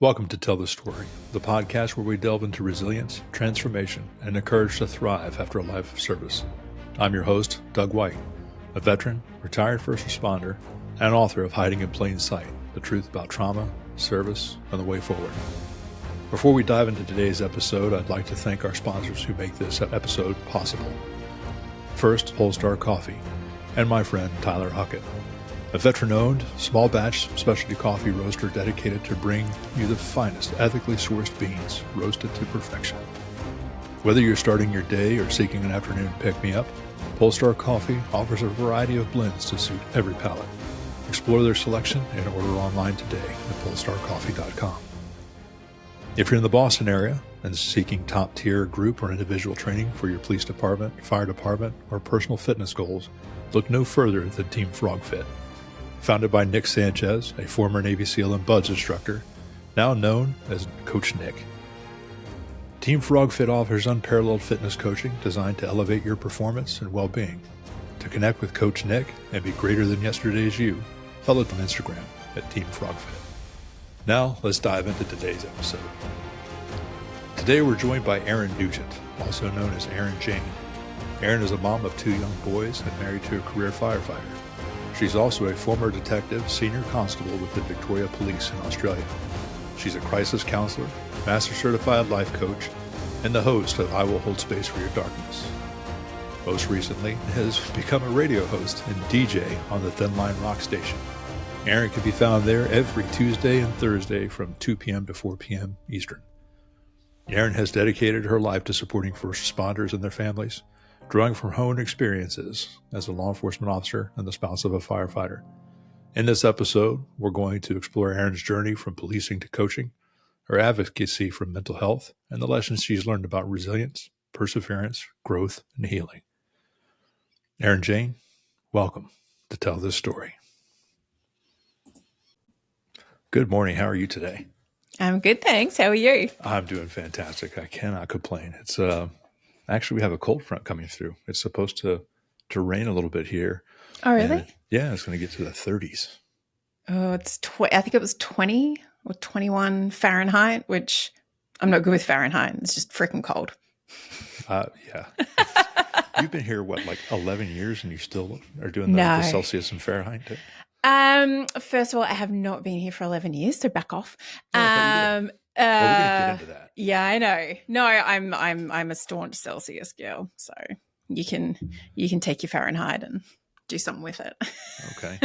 Welcome to Tell the Story, the podcast where we delve into resilience, transformation, and the courage to thrive after a life of service. I'm your host, Doug White, a veteran, retired first responder, and author of Hiding in Plain Sight, the truth about trauma, service, and the way forward. Before we dive into today's episode, I'd like to thank our sponsors who make this episode possible. First, Polestar Coffee, and my friend Tyler Huckett, a veteran-owned, small-batch specialty coffee roaster dedicated to bring you the finest ethically sourced beans roasted to perfection. Whether you're starting your day or seeking an afternoon pick-me-up, Polestar Coffee offers a variety of blends to suit every palate. Explore their selection and order online today at polestarcoffee.com. If you're in the Boston area and seeking top-tier group or individual training for your police department, fire department, or personal fitness goals, look no further than Team FrogFit. Founded by Nick Sanchez, a former Navy SEAL and BUDS instructor, now known as Coach Nick. Team FrogFit offers unparalleled fitness coaching designed to elevate your performance and well-being. To connect with Coach Nick and be greater than yesterday's you, follow them on Instagram at Team FrogFit. Now, let's dive into today's episode. Today, we're joined by Erin Nugent, also known as Erin Jane. Erin is a mom of 2 young boys and married to a career firefighter. She's also a former detective, senior constable with the Victoria Police in Australia. She's a crisis counselor, master certified life coach, and the host of I Will Hold Space for Your Darkness. Most recently, has become a radio host and DJ on the Thin Line Rock station. Erin can be found there every Tuesday and Thursday from 2 p.m. to 4 p.m. Eastern. Erin has dedicated her life to supporting first responders and their families, drawing from her own experiences as a law enforcement officer and the spouse of a firefighter. In this episode, we're going to explore Erin's journey from policing to coaching, her advocacy for mental health, and the lessons she's learned about resilience, perseverance, growth, and healing. Erin Jane, welcome to Tell This Story. Good morning. How are you today? I'm good, thanks. How are you? I'm doing fantastic. I cannot complain. It's actually, we have a cold front coming through. It's supposed to rain a little bit here. Oh, really? It's going to get to the 30s. Oh, I think it was 20 or 21 Fahrenheit, which I'm not good with Fahrenheit. It's just freaking cold. Yeah. You've been here, like 11 years and you still are doing the Celsius and Fahrenheit? First of all, I have not been here for 11 years, so back off. Well, we're going to get into that. Yeah, I know. No, I'm a staunch Celsius girl, so you can take your Fahrenheit and do something with it. Okay.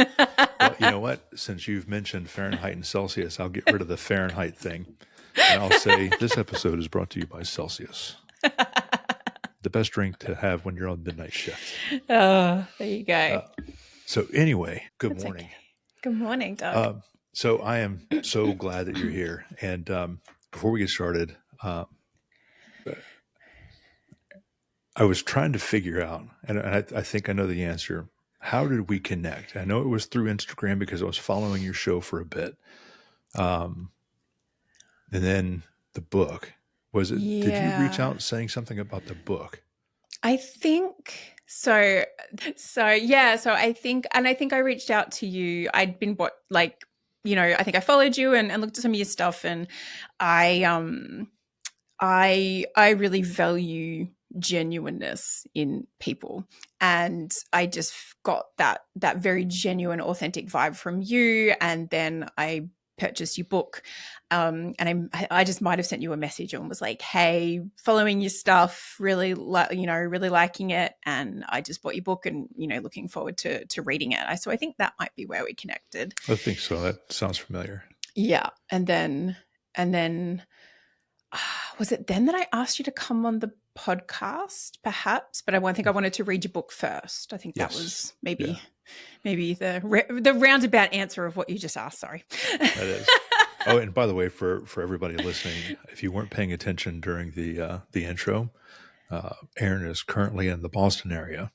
Well, you know what? Since you've mentioned Fahrenheit and Celsius, I'll get rid of the Fahrenheit thing. And I'll say this episode is brought to you by Celsius. The best drink to have when you're on midnight shift. Oh, there you go. So anyway, good morning. Okay. Good morning, Doug. So I am so glad that you're here. And before we get started, I was trying to figure out, and I think I know the answer. How did we connect? I know it was through Instagram because I was following your show for a bit. And then the book. Was it? Yeah. Did you reach out saying something about the book? I think so. Yeah. So I think I reached out to you. I'd been I think I followed you and looked at some of your stuff, and I really value genuineness in people, and I just got that very genuine, authentic vibe from you, and then I purchased your book, and I just might have sent you a message and was like, hey, following your stuff, really liking it, and I just bought your book and looking forward to reading it. So I think that might be where we connected. I think so. That sounds familiar. Yeah. And then was it then that I asked you to come on the podcast, perhaps? But I think I wanted to read your book first. I think that was maybe the roundabout answer of what you just asked. Sorry. That is. Oh, and by the way, for everybody listening, if you weren't paying attention during the intro, Erin is currently in the Boston area.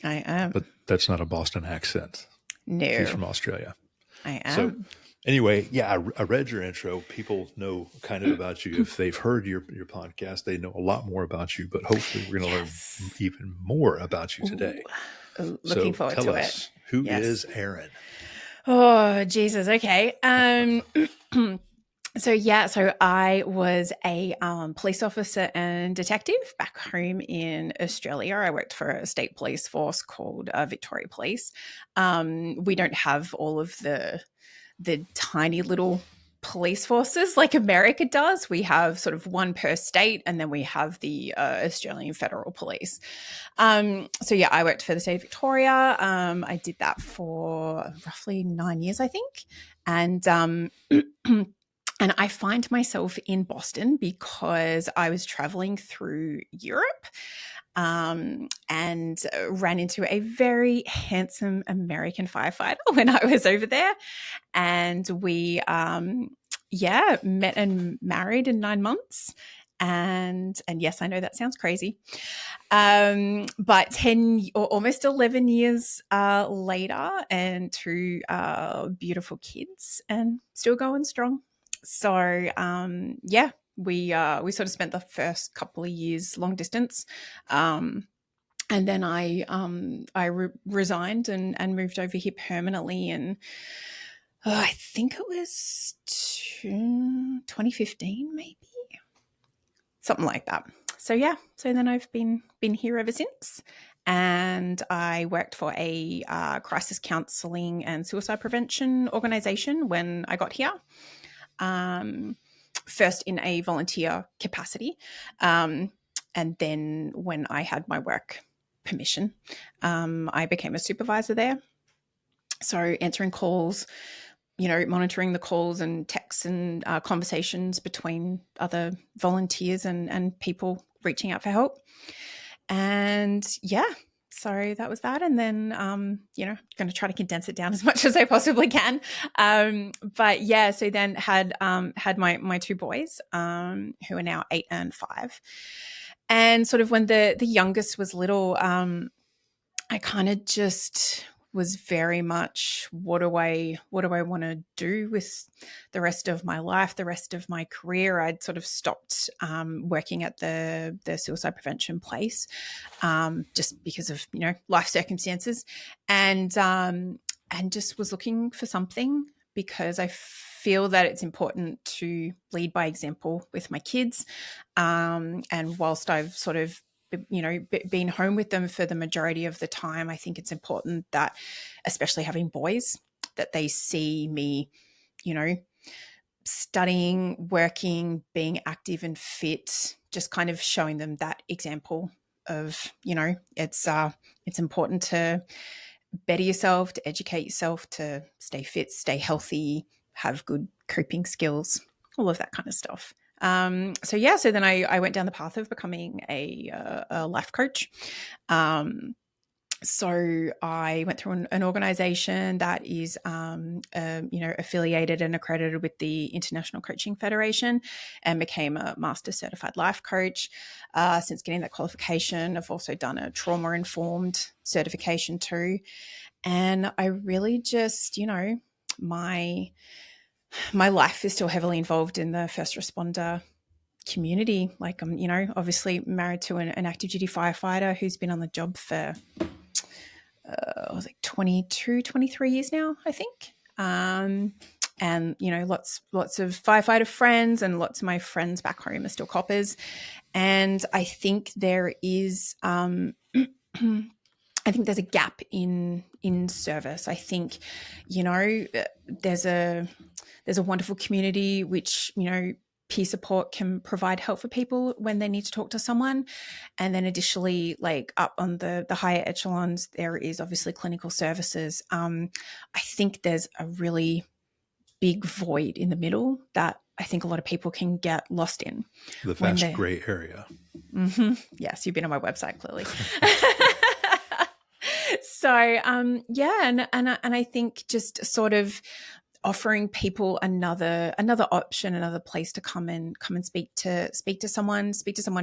I am. But that's not a Boston accent. No. She's from Australia. I am. So anyway, yeah, I read your intro. People know kind of about you. If they've heard your podcast, they know a lot more about you, but hopefully we're going to learn even more about you today. Looking forward to it. Tell us, who is Erin? Oh, Jesus. Okay. So I was a police officer and detective back home in Australia. I worked for a state police force called Victoria Police. We don't have all of the tiny little police forces like America does. We have sort of one per state, and then we have the Australian Federal Police. So yeah, I worked for the state of Victoria. I did that for roughly 9 years, I think, and and I find myself in Boston because I was traveling through Europe, and ran into a very handsome American firefighter when I was over there. And we, yeah, met and married in 9 months. And yes, I know that sounds crazy. But 10 or almost 11 years later, and two beautiful kids, and still going strong. So yeah, we sort of spent the first couple of years long distance, and then I resigned and moved over here permanently, and I think it was 2015, maybe something like that. So yeah, so then I've been here ever since, and I worked for a crisis counselling and suicide prevention organisation when I got here. First in a volunteer capacity, and then when I had my work permission, I became a supervisor there. So answering calls, monitoring the calls and texts and conversations between other volunteers and people reaching out for help. And yeah, so that was that. And then, going to try to condense it down as much as I possibly can. But yeah, so then had my two boys, who are now 8 and 5. And sort of when the youngest was little, I kind of just was very much, what do I want to do with the rest of my life, the rest of my career? I'd sort of stopped working at the suicide prevention place, just because of life circumstances, and just was looking for something, because I feel that it's important to lead by example with my kids, and whilst I've sort of being home with them for the majority of the time, I think it's important that, especially having boys, that they see me, studying, working, being active and fit, just kind of showing them that example of, it's important to better yourself, to educate yourself, to stay fit, stay healthy, have good coping skills, all of that kind of stuff. So then I went down the path of becoming a life coach. So I went through an organization that is, affiliated and accredited with the International Coaching Federation, and became a master certified life coach. Since getting that qualification, I've also done a trauma-informed certification too. And I really just, my life is still heavily involved in the first responder community. Like I'm, obviously married to an active duty firefighter who's been on the job for, I was like 22, 23 years now, I think. And, lots of firefighter friends, and lots of my friends back home are still coppers. And I think there is, I think there's a gap in service. I think, there's a wonderful community which, peer support can provide help for people when they need to talk to someone. And then additionally, like up on the higher echelons, there is obviously clinical services. I think there's a really big void in the middle that I think a lot of people can get lost in. The vast gray area. Mm-hmm. Yes, you've been on my website, clearly. So, yeah, and I think just sort of offering people another option, another place to come and speak to someone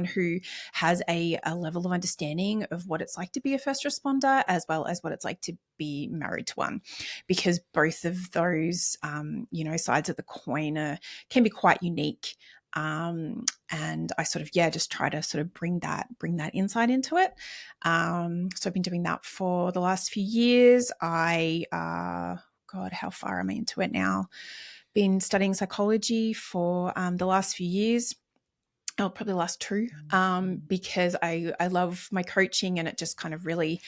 who has a level of understanding of what it's like to be a first responder, as well as what it's like to be married to one, because both of those sides of the coin can be quite unique. And I sort of just try to sort of bring that insight into it. So I've been doing that for the last few years. God, how far am I into it now? been studying psychology for the last few years. Oh, probably the last two, because I love my coaching, and it just kind of really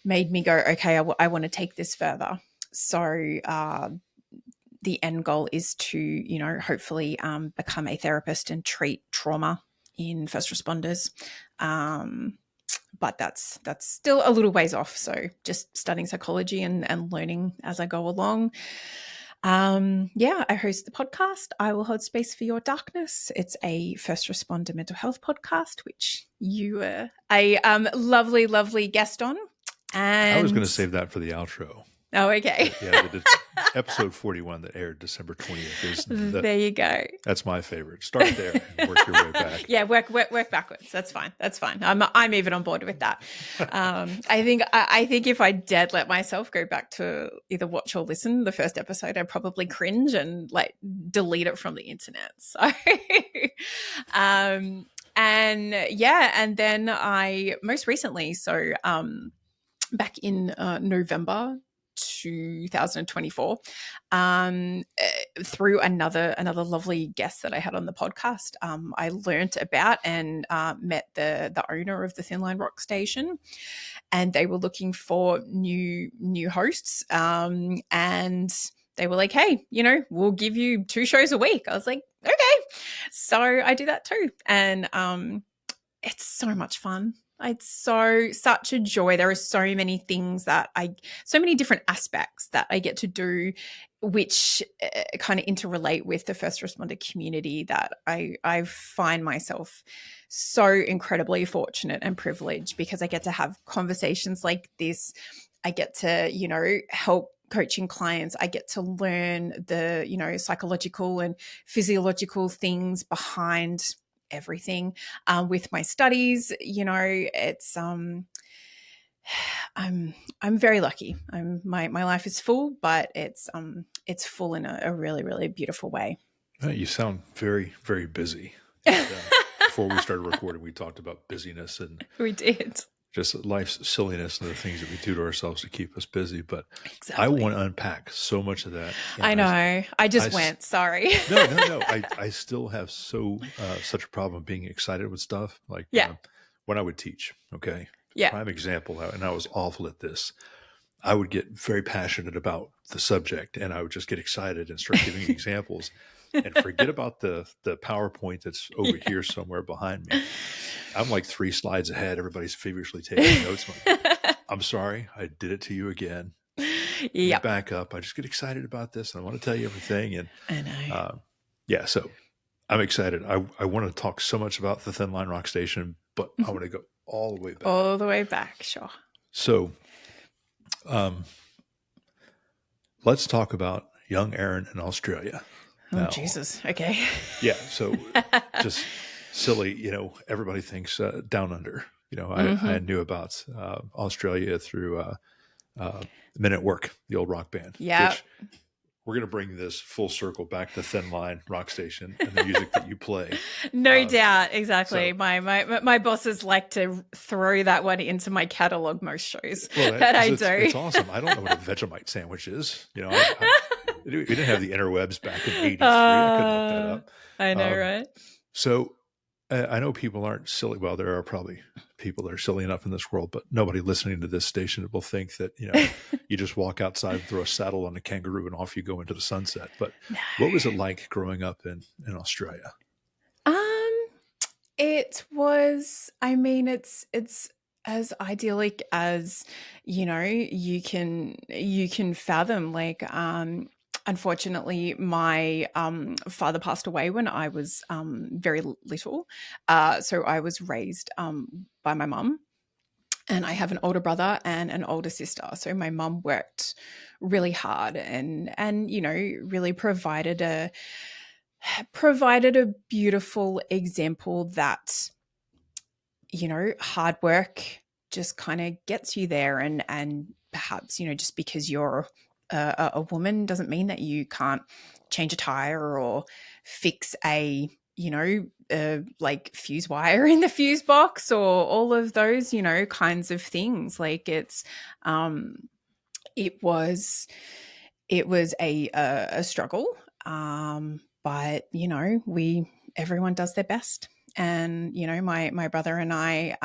made me go, okay, I want to take this further. So the end goal is to, hopefully become a therapist and treat trauma in first responders. But that's still a little ways off. So just studying psychology and learning as I go along. I host the podcast, I Will Hold Space for Your Darkness. It's a first responder mental health podcast, which you were a lovely, lovely guest on. And I was going to save that for the outro. Oh, okay. Episode 41 that aired December 20th. There you go. That's my favorite. Start there and work your way back. Yeah, work backwards. That's fine. I'm even on board with that. I think if I dared let myself go back to either watch or listen the first episode, I'd probably cringe and like delete it from the internet. So, and then I most recently, back in November 2024, through another lovely guest that I had on the podcast, I learnt about and met the owner of the Thin Line Rock Station, and they were looking for new hosts, and they were like, hey, we'll give you 2 shows a week. I was like, okay. So I do that too, and it's so much fun. It's such a joy. There are so many things so many different aspects that I get to do, which kind of interrelate with the first responder community, that I find myself so incredibly fortunate and privileged, because I get to have conversations like this. I get to, help coaching clients. I get to learn the, psychological and physiological things behind everything. With my studies, it's I'm very lucky. My life is full, but it's full in a really, really beautiful way. You sound very, very busy. Before we started recording, we talked about busyness, and we did. Just life's silliness and the things that we do to ourselves to keep us busy. But exactly. I want to unpack so much of that. I know. I just went. Sorry. No. I still have such a problem being excited with stuff. Like when I would teach, okay? Yeah. Prime example, and I was awful at this. I would get very passionate about the subject, and I would just get excited and start giving examples and forget about the PowerPoint that's over here somewhere behind me. I'm like 3 slides ahead. Everybody's feverishly taking notes. I'm sorry, I did it to you again. Yeah. Back up. I just get excited about this, and I want to tell you everything. And I know. So I'm excited. I want to talk so much about the Thin Line Rock Station, but I want to go all the way back. All the way back, sure. So, let's talk about young Erin in Australia. Oh, now, Jesus. Okay. Yeah. So just silly, everybody thinks down under. I knew about Australia through Men at Work, the old rock band. Yeah. We're going to bring this full circle back to Thin Line Rock Station and the music that you play. No doubt. Exactly. So, my bosses like to throw that one into my catalog most shows that I do. It's awesome. I don't know what a Vegemite sandwich is. We didn't have the interwebs back in 83. I couldn't look that up. I know, right? So I know people aren't silly. Well, there are probably people that are silly enough in this world, but nobody listening to this station will think that, you just walk outside, throw a saddle on a kangaroo, and off you go into the sunset. But What was it like growing up in Australia? It was, it's as idyllic as, you can fathom. Like, unfortunately, my father passed away when I was very little. So I was raised by my mum, and I have an older brother and an older sister. So my mum worked really hard and really provided a beautiful example that, hard work just kind of gets you there, and perhaps, just because you're a woman doesn't mean that you can't change a tire or fix a like fuse wire in the fuse box, or all of those kinds of things. Like it was a struggle, But, everyone does their best. And, my brother and I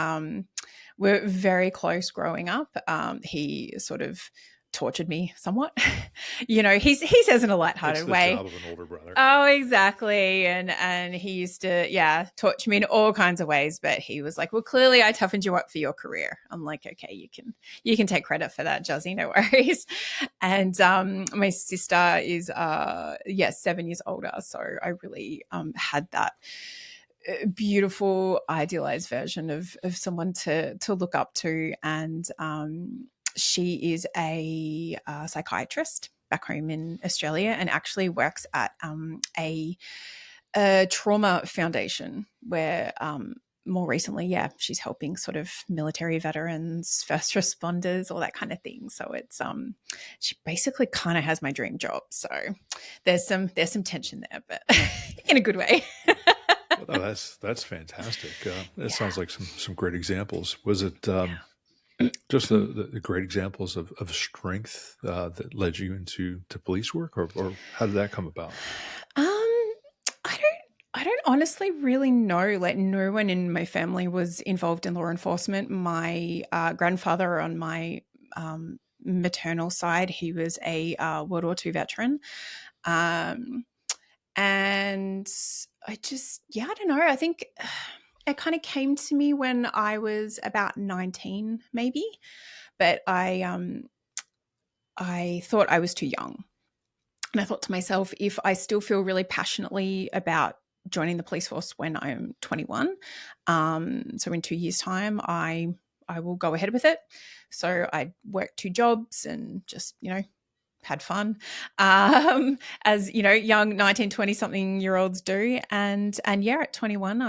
were very close growing up. He sort of tortured me somewhat. He says in a It's lighthearted the way. job of an older brother. Oh, exactly. And he used to, torture me in all kinds of ways. But he was like, well, clearly I toughened you up for your career. I'm like, okay, you can take credit for that, Juzzy, no worries. And my sister is 7 years older. So I really had that beautiful idealized version of someone to look up to. And she is a psychiatrist back home in Australia and actually works at a trauma foundation where more recently, she's helping sort of military veterans, first responders, all that kind of thing. So it's she basically kind of has my dream job. So there's some tension there, but in a good way. Well, no, that's fantastic. That sounds Yeah. like some great examples. Was it just the great examples of strength that led you into police work, or how did that come about? I don't honestly really know. Like, no one in my family was involved in law enforcement. My grandfather on my maternal side, he was a World War II veteran. And I don't know. I think it kind of came to me when I was about 19, maybe. But I thought I was too young. And I thought to myself, if I still feel really passionately about joining the police force when I'm 21, so in 2 years' time, I will go ahead with it. So I worked 2 jobs and just, had fun, as young 19, 20 something year olds do. And at 21,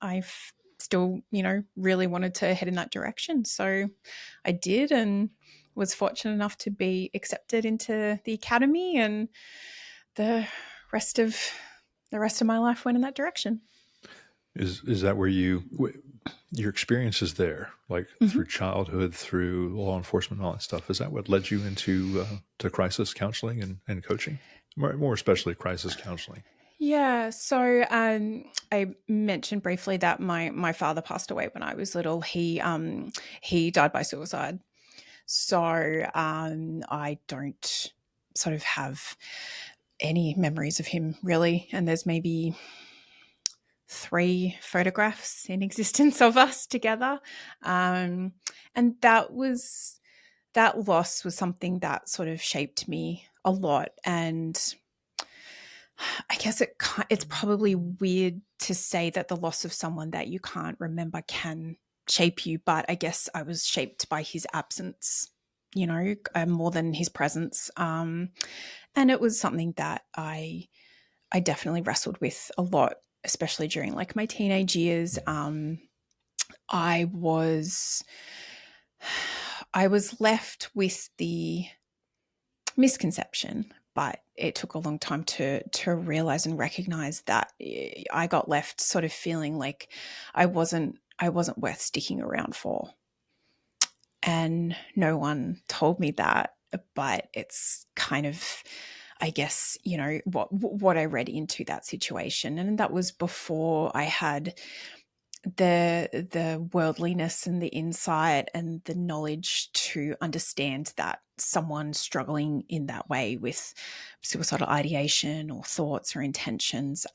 I still, really wanted to head in that direction. So I did, and was fortunate enough to be accepted into the academy, and the rest of my life went in that direction. Is that where your experiences there, like Mm-hmm. through childhood, through law enforcement, and all that stuff? Is that what led you into to crisis counseling and coaching, more especially crisis counseling? Yeah. So I mentioned briefly that my father passed away when I was little. He died by suicide. So I don't sort of have any memories of him really. And there's maybe 3 photographs in existence of us together. And that loss was something that sort of shaped me a lot. And I guess it's probably weird to say that the loss of someone that you can't remember can shape you, but I guess I was shaped by his absence, more than his presence. And it was something that I definitely wrestled with a lot, especially during like my teenage years. I was left with the misconception, but it took a long time to realize and recognize that I got left sort of feeling like I wasn't worth sticking around for. And no one told me that, but it's kind of, I guess, what I read into that situation. And that was before I had the worldliness and the insight and the knowledge to understand that someone struggling in that way with suicidal ideation or thoughts or intentions,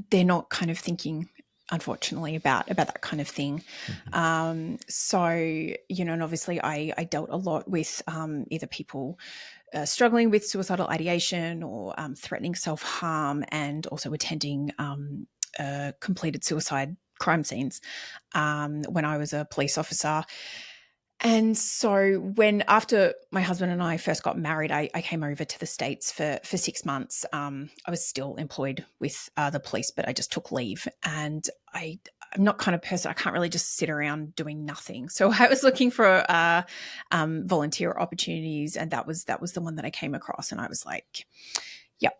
they're not kind of thinking, unfortunately, about that kind of thing. So, and obviously I dealt a lot with either people struggling with suicidal ideation or threatening self-harm, and also attending completed suicide crime scenes when I was a police officer. And so after my husband and I first got married, I came over to the States for 6 months. I was still employed with the police, but I just took leave. And I'm not kind of person, I can't really just sit around doing nothing. So I was looking for volunteer opportunities, and that was the one that I came across. And I was like, yep,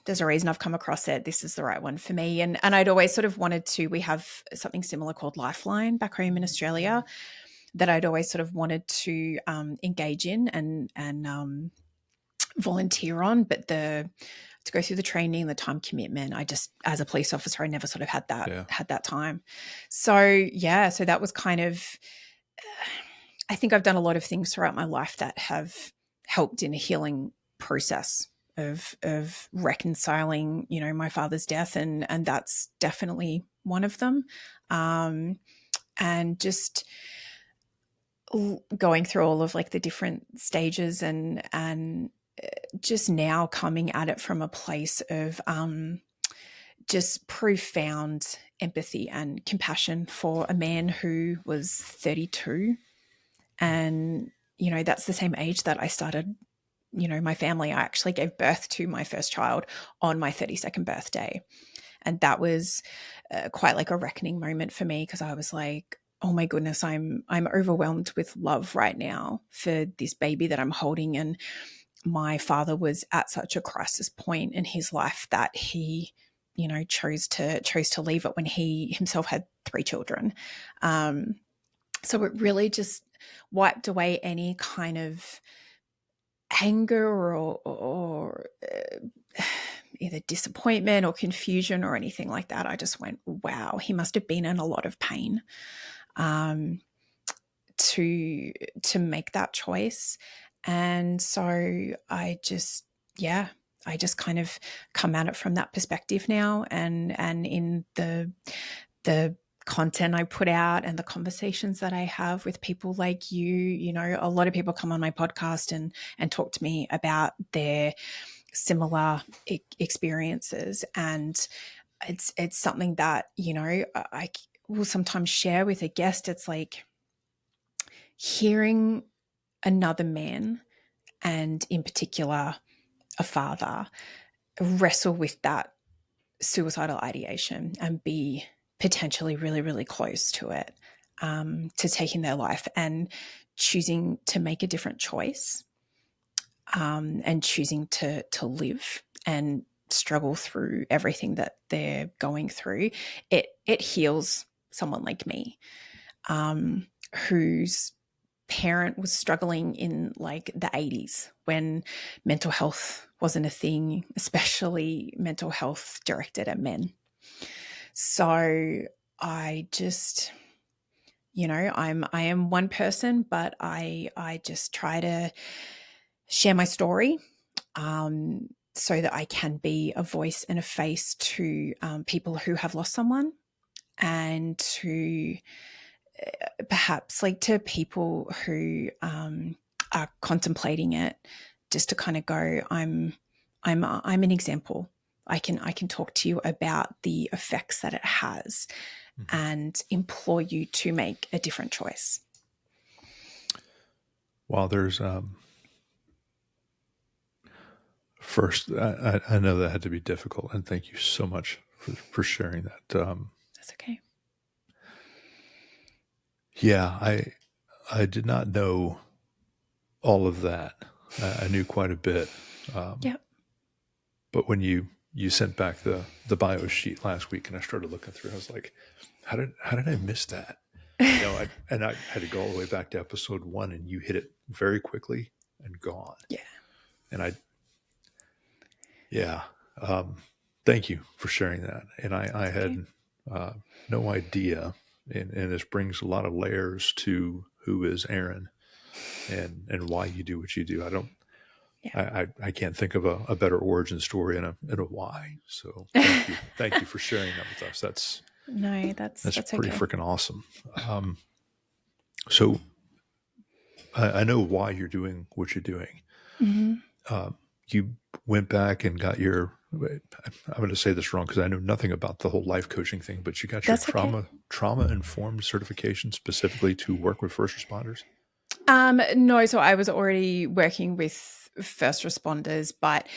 there's a reason I've come across it. This is the right one for me. And I'd always sort of wanted to, we have something similar called Lifeline back home in Australia that I'd always sort of wanted to engage in and volunteer on, but to go through the training, the time commitment, I just, as a police officer, I never sort of had that time. So yeah, so that was kind of, I think I've done a lot of things throughout my life that have helped in a healing process of reconciling, my father's death, and that's definitely one of them. And just going through all of like the different stages, and just now coming at it from a place of just profound empathy and compassion for a man who was 32. And, that's the same age that I started, my family. I actually gave birth to my first child on my 32nd birthday. And that was quite like a reckoning moment for me, because I was like, oh my goodness, I'm overwhelmed with love right now for this baby that I'm holding. And my father was at such a crisis point in his life that he, chose to leave it when he himself had 3 children. So it really just wiped away any kind of anger or either disappointment or confusion or anything like that. I just went, wow, he must have been in a lot of pain to make that choice. And so I just kind of come at it from that perspective now, and in the content I put out and the conversations that I have with people like you, a lot of people come on my podcast and talk to me about their similar experiences. And it's something that, I will sometimes share with a guest. It's like hearing another man, and in particular a father, wrestle with that suicidal ideation and be potentially really, really close to it, to taking their life, and choosing to make a different choice, and choosing to live and struggle through everything that they're going through. It heals someone like me, whose parent was struggling in like the 80s when mental health wasn't a thing, especially mental health directed at men. So I just, I am one person, but I just try to share my story, so that I can be a voice and a face to people who have lost someone, and to perhaps like to people who are contemplating it, just to kind of go, I'm an example. I can talk to you about the effects that it has, and implore you to make a different choice. Well, there's first, I know that had to be difficult, and thank you so much for sharing that. That's okay. Yeah, I did not know all of that. I knew quite a bit. Yeah. But when you sent back the bio sheet last week, and I started looking through, I was like, how did I miss that? I had to go all the way back to episode 1, and you hit it very quickly and gone. Yeah. And thank you for sharing that. And I had no idea, and this brings a lot of layers to who is Erin, and why you do what you do. I can't think of a better origin story and a why. So thank you for sharing that with us. That's pretty okay. freaking awesome. So I know why you're doing what you're doing. Mm-hmm. You went back and got your, I'm going to say this wrong because I know nothing about the whole life coaching thing, but you got your trauma informed certification specifically to work with first responders. No, so I was already working with first responders, but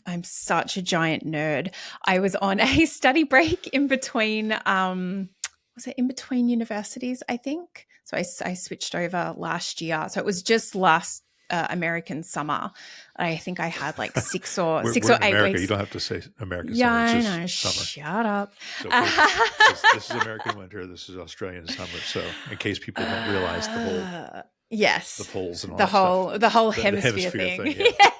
I'm such a giant nerd. I was on a study break in between, was it in between universities, I think? So I switched over last year. So it was just last American summer. I think I had like 6 or 8 America. weeks. You don't have to say American yeah, summer. It's just know. Summer. Shut up. So this is American winter. This is Australian summer. So in case people don't realize the whole Yes. the poles and all The that stuff. whole The hemisphere hemisphere thing. thing, yeah.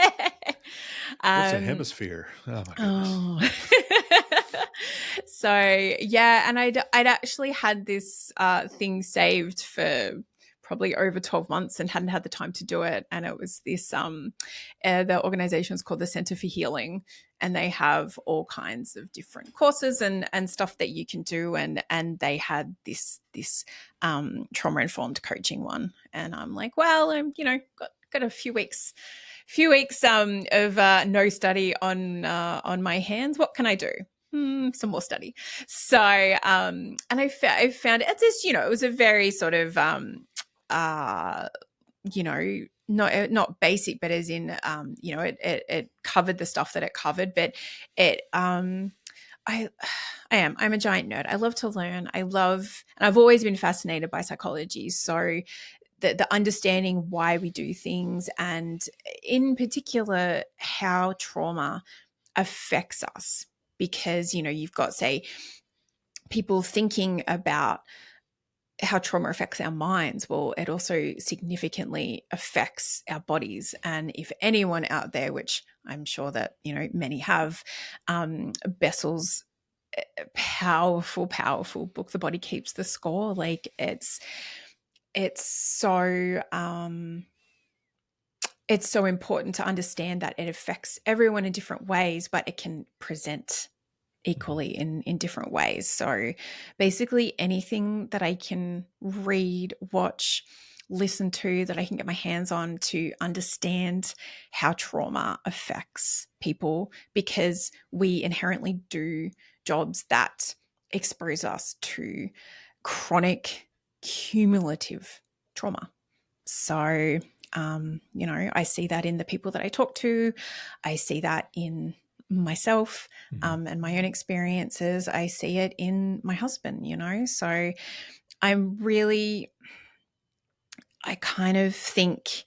What's a um hemisphere? Oh my goodness. oh. So yeah, and I'd actually had this thing saved for probably over 12 months and hadn't had the time to do it. And it was this the organization is called the Center for Healing, and they have all kinds of different courses and stuff that you can do. And they had this trauma informed coaching one, and I'm like, well, I'm got a few weeks of no study on my hands. What can I do? Some more study. So and I found it just, it was a very sort of uh not basic, but as in it covered the stuff that it covered, but it I I'm a giant nerd. I love to learn. And I've always been fascinated by psychology. So the understanding why we do things, and in particular how trauma affects us, because you've got, say, people thinking about how trauma affects our minds. Well, it also significantly affects our bodies. And if anyone out there, which I'm sure that many have, Bessel's powerful book, The Body Keeps the Score, like it's so important to understand that it affects everyone in different ways, but it can present equally in different ways. So basically anything that I can read, watch, listen to, that I can get my hands on to understand how trauma affects people, because we inherently do jobs that expose us to chronic cumulative trauma. So I see that in the people that I talk to. I see that in myself, and my own experiences. I see it in my husband, so I kind of think,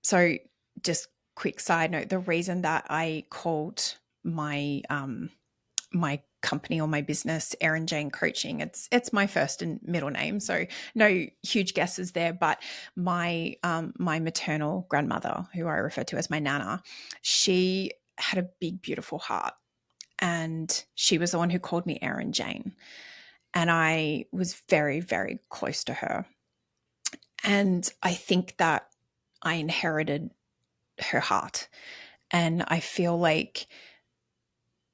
so just quick side note, the reason that I called my my company or my business Erin Jane Coaching, it's my first and middle name, so no huge guesses there, but my maternal grandmother, who I refer to as my nana, she had a big beautiful heart, and she was the one who called me Erin Jane, and I was very, very close to her, and I think that I inherited her heart, and I feel like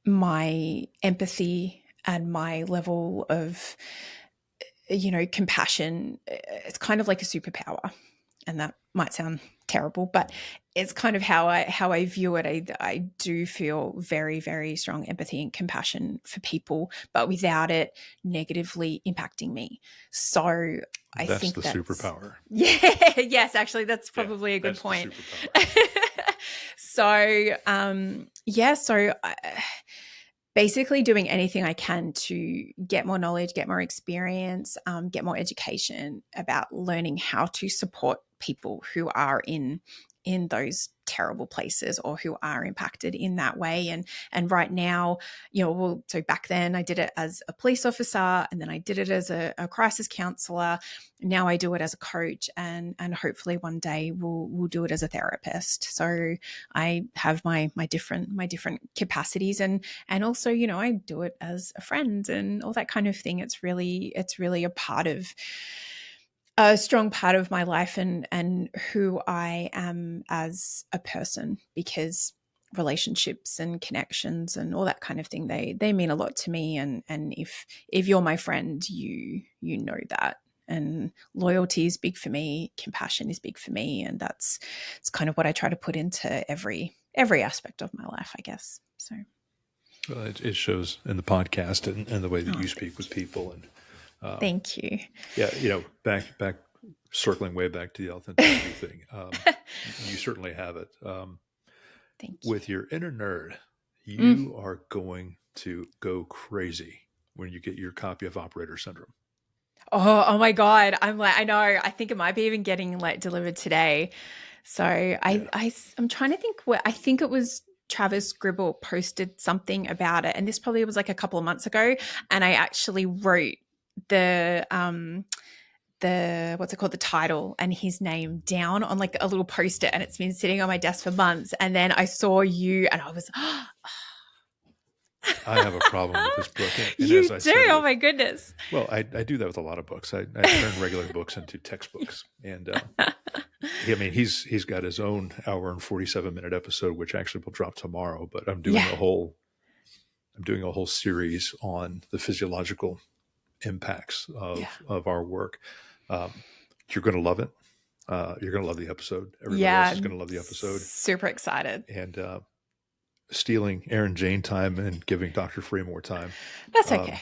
my empathy and my level of compassion, it's kind of like a superpower, and that might sound terrible, but it's kind of how I view it. I do feel very, very strong empathy and compassion for people, but without it negatively impacting me. So I That's think the that's superpower. yeah, yes, actually that's probably a good that's point. The superpower. So basically doing anything I can to get more knowledge, get more experience, get more education about learning how to support people who are in those terrible places, or who are impacted in that way. And right now, so back then I did it as a police officer, and then I did it as a crisis counselor. Now I do it as a coach, and hopefully one day we'll do it as a therapist. So I have my different capacities, and also I do it as a friend and all that kind of thing. It's really a strong part of my life, and who I am as a person, because relationships and connections and all that kind of thing, they mean a lot to me, and if you're my friend, you know that. And loyalty is big for me, compassion is big for me, and it's kind of what I try to put into every aspect of my life, I guess. So Well, it shows in the podcast and the way that you speak with people. And thank you. yeah, back circling way back to the authenticity thing. You certainly have it. Thank you. With your inner nerd, you are going to go crazy when you get your copy of Operator Syndrome. Oh my God. I'm like, I know, I think it might be even getting like delivered today. So I'm trying to think I think it was Travis Gribble posted something about it. And this probably was like a couple of months ago. And I actually wrote the what's it called, the title and his name down on like a little post-it, and it's been sitting on my desk for months. And then I saw you, and I was, I have a problem with this book. And you as I do? said, Oh my goodness. well, I do that with a lot of books. I turn regular books into textbooks. And I mean, he's got his own hour and 47-minute episode, which actually will drop tomorrow. But I'm doing a whole series on the physiological impacts of our work. You're going to love it. You're going to love the episode. Everybody else is going to love the episode. Super excited. And stealing Erin Jane time and giving Dr. Free more time. That's okay.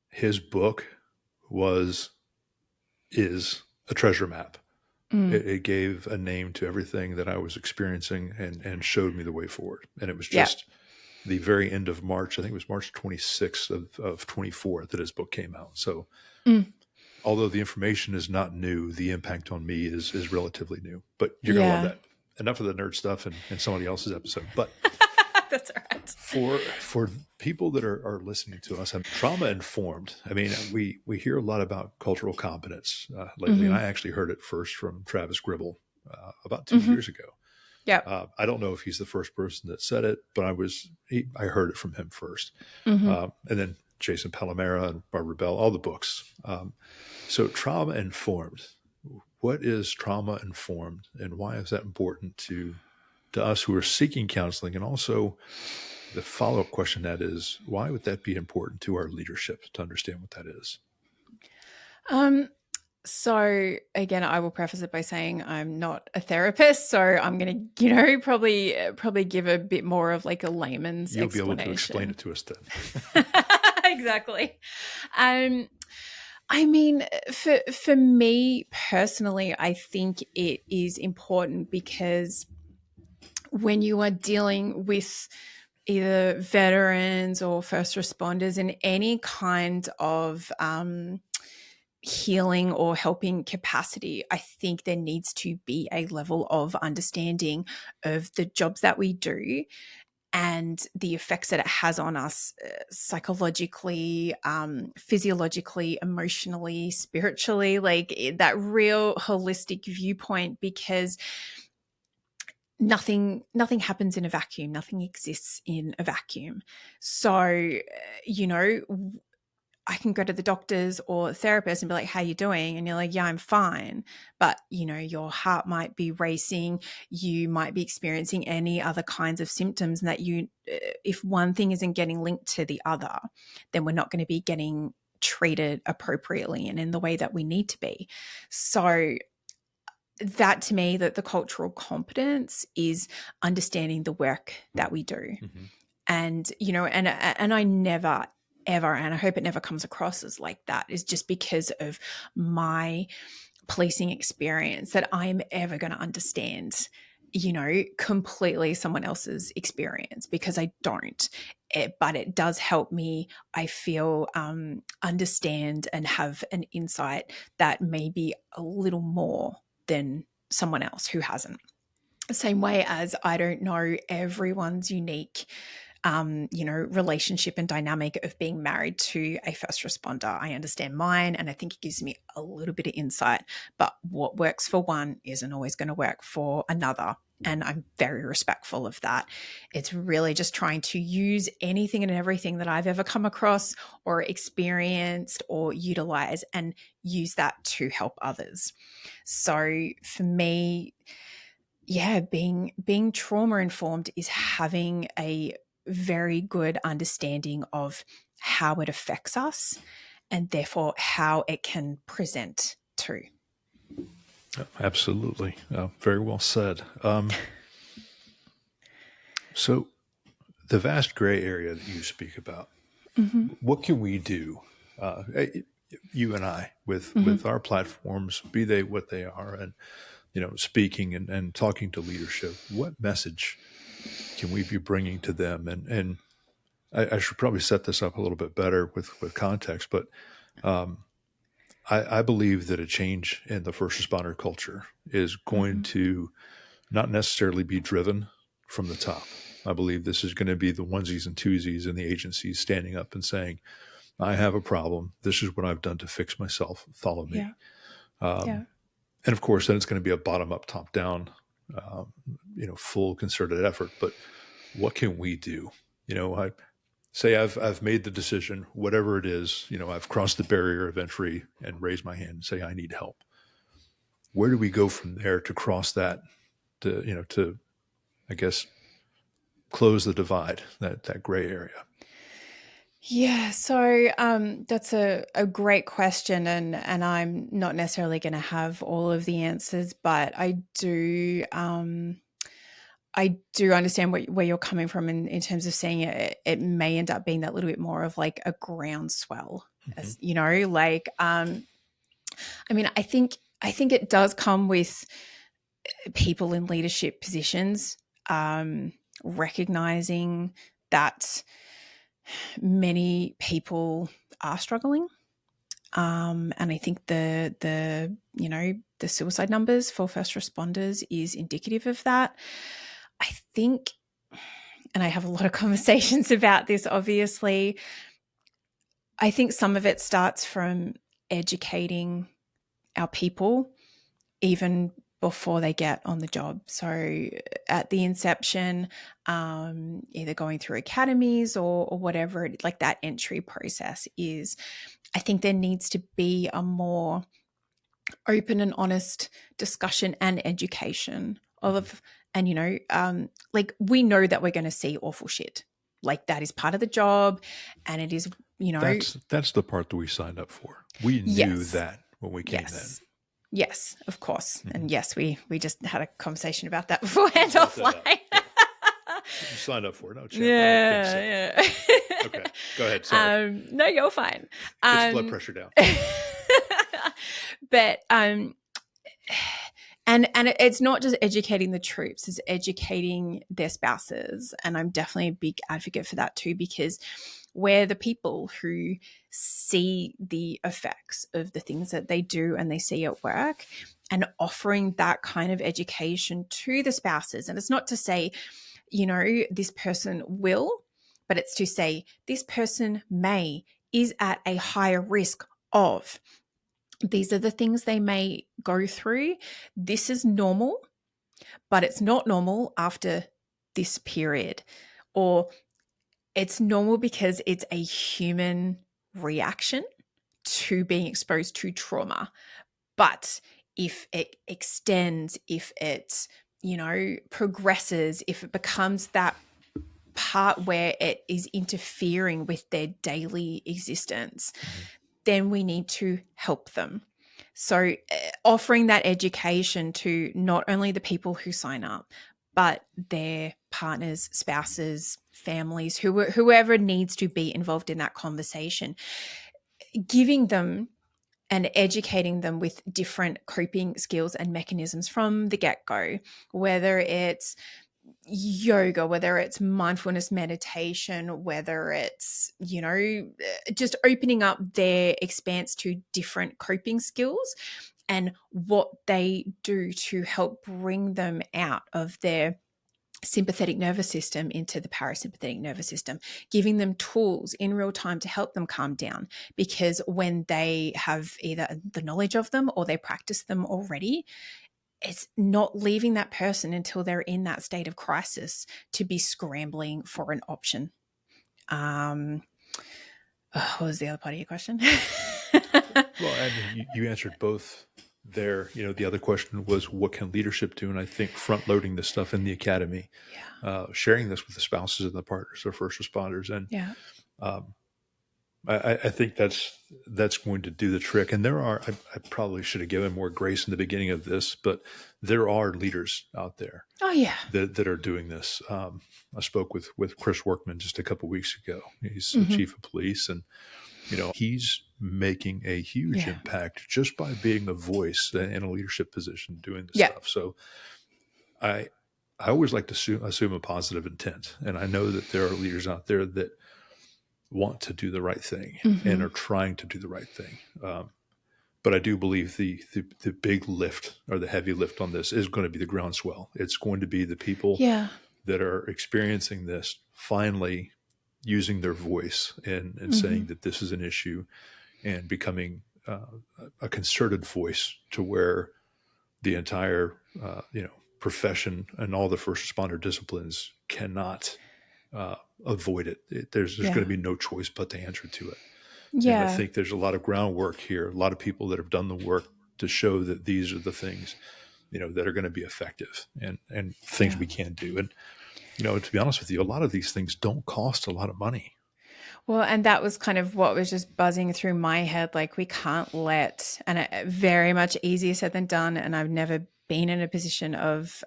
His book is a treasure map. It gave a name to everything that I was experiencing and showed me the way forward. And it was just the very end of March. I think it was March 26th of 24 that his book came out. So although the information is not new, the impact on me is relatively new. But you're going to love that. Enough of the nerd stuff and somebody else's episode. But that's all right. For people that are listening to us, I'm trauma informed. I mean, we hear a lot about cultural competence lately, and I actually heard it first from Travis Gribble about 2 years ago. Yeah. I don't know if he's the first person that said it, but I heard it from him first. And then Jason Palomera and Barbara Bell, all the books. So trauma informed. What is trauma informed, and why is that important to us who are seeking counseling? And also the follow-up question that is, why would that be important to our leadership to understand what that is? So again, I will preface it by saying I'm not a therapist, so I'm going to, probably give a bit more of like a layman's explanation. You'll be able to explain it to us then. Exactly. I mean, for me personally, I think it is important because when you are dealing with either veterans or first responders in any kind of healing or helping capacity, I think there needs to be a level of understanding of the jobs that we do and the effects that it has on us psychologically, physiologically, emotionally, spiritually, like that real holistic viewpoint, because nothing happens in a vacuum. Nothing exists in a vacuum. So, I can go to the doctors or therapist and be like, how you doing? And you're like, yeah, I'm fine. But, your heart might be racing. You might be experiencing any other kinds of symptoms, and that if one thing isn't getting linked to the other, then we're not going to be getting treated appropriately and in the way that we need to be. So that, to me, that the cultural competence is understanding the work that we do. And, and I never, ever, and I hope it never comes across as like that, is just because of my policing experience that I'm ever going to understand, completely someone else's experience, because I don't. But it does help me, I feel, understand and have an insight that may be a little more than someone else who hasn't. The same way as I don't know everyone's unique relationship and dynamic of being married to a first responder. I understand mine, and I think it gives me a little bit of insight, but what works for one isn't always going to work for another. And I'm very respectful of that. It's really just trying to use anything and everything that I've ever come across or experienced or utilize and use that to help others. So for me, being trauma informed is having a very good understanding of how it affects us and therefore how it can present too. Absolutely. Very well said. So the vast gray area that you speak about, what can we do, you and I, with our platforms, be they what they are, and, speaking and talking to leadership, what message can we be bringing to them? And I should probably set this up a little bit better with context, but I believe that a change in the first responder culture is going to not necessarily be driven from the top. I believe this is going to be the onesies and twosies and the agencies standing up and saying, I have a problem. This is what I've done to fix myself. Follow me. Yeah. Um, Yeah. and of course, then it's going to be a bottom up, top down, full concerted effort. But what can we do? I say I've made the decision, whatever it is. I've crossed the barrier of entry and raised my hand and say I need help. Where do we go from there to cross that? To I guess close the divide, that gray area. Yeah, so that's a great question, and I'm not necessarily going to have all of the answers, but I do understand where you're coming from in terms of seeing it. It may end up being that little bit more of like a groundswell, Mm-hmm. as like I mean, I think it does come with people in leadership positions recognizing that many people are struggling. And I think the suicide numbers for first responders is indicative of that. I think, and I have a lot of conversations about this, obviously, I think some of it starts from educating our people even before they get on the job. So at the inception, either going through academies or whatever, like that entry process is, I think there needs to be a more open and honest discussion and education of, and like we know that we're going to see awful shit. Like that is part of the job, and it is, That's the part that we signed up for. We knew yes, that when we came yes, yes, of course, in. and yes, we just had a conversation about that beforehand offline. Yeah. You signed up for it, no, champ. Yeah, I think so. yeah. Okay, go ahead. Sorry. No, you're fine. Get your blood pressure down. But and it's not just educating the troops, it's educating their spouses, and I'm definitely a big advocate for that too, because we're the people who see the effects of the things that they do and they see at work, and offering that kind of education to the spouses. And it's not to say, this person will, but it's to say this person is at a higher risk of. These are the things they may go through. This is normal, but it's not normal after this period. Or it's normal because it's a human reaction to being exposed to trauma. But if it extends, if it, progresses, if it becomes that part where it is interfering with their daily existence, then we need to help them. So offering that education to not only the people who sign up, but their partners, spouses, families, whoever needs to be involved in that conversation, giving them and educating them with different coping skills and mechanisms from the get-go, whether it's yoga, whether it's mindfulness meditation, whether it's, just opening up their expanse to different coping skills and what they do to help bring them out of their sympathetic nervous system into the parasympathetic nervous system, giving them tools in real time to help them calm down. Because when they have either the knowledge of them or they practice them already, it's not leaving that person until they're in that state of crisis to be scrambling for an option. What was the other part of your question? Well, I mean, you answered both there. The other question was, what can leadership do? And I think front loading this stuff in the academy, sharing this with the spouses and the partners or first responders. And I think that's going to do the trick. And there are, I probably should have given more grace in the beginning of this, but there are leaders out there. Oh yeah, that are doing this. I spoke with Chris Workman just a couple of weeks ago. He's the chief of police, and he's making a huge impact just by being a voice in a leadership position doing this stuff. So I always like to assume a positive intent, and I know that there are leaders out there that want to do the right thing and are trying to do the right thing. But I do believe the big lift or the heavy lift on this is going to be the groundswell. It's going to be the people that are experiencing this finally, using their voice and saying that this is an issue, and becoming a concerted voice to where the entire profession and all the first responder disciplines cannot avoid it. There's going to be no choice but to answer to it. And I think there's a lot of groundwork here, a lot of people that have done the work to show that these are the things, that are going to be effective and things we can do. And, to be honest with you, a lot of these things don't cost a lot of money. Well, and that was kind of what was just buzzing through my head. Like, we can't let, and very much easier said than done. And I've never been in a position of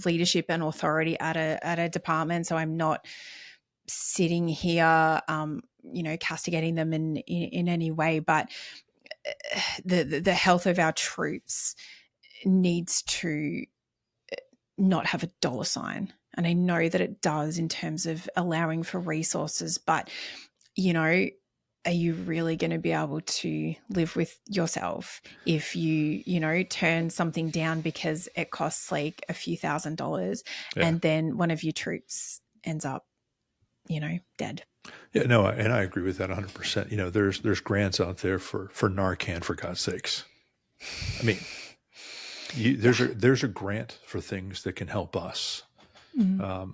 leadership and authority at a department. So I'm not sitting here, castigating them in any way. But the health of our troops needs to not have a dollar sign. And I know that it does in terms of allowing for resources, but, are you really going to be able to live with yourself if you turn something down because it costs like a few $1,000s and then one of your troops ends up, dead? Yeah, no, and I agree with that 100%. There's grants out there for Narcan, for God's sakes. I mean, there's a grant for things that can help us. Mm-hmm.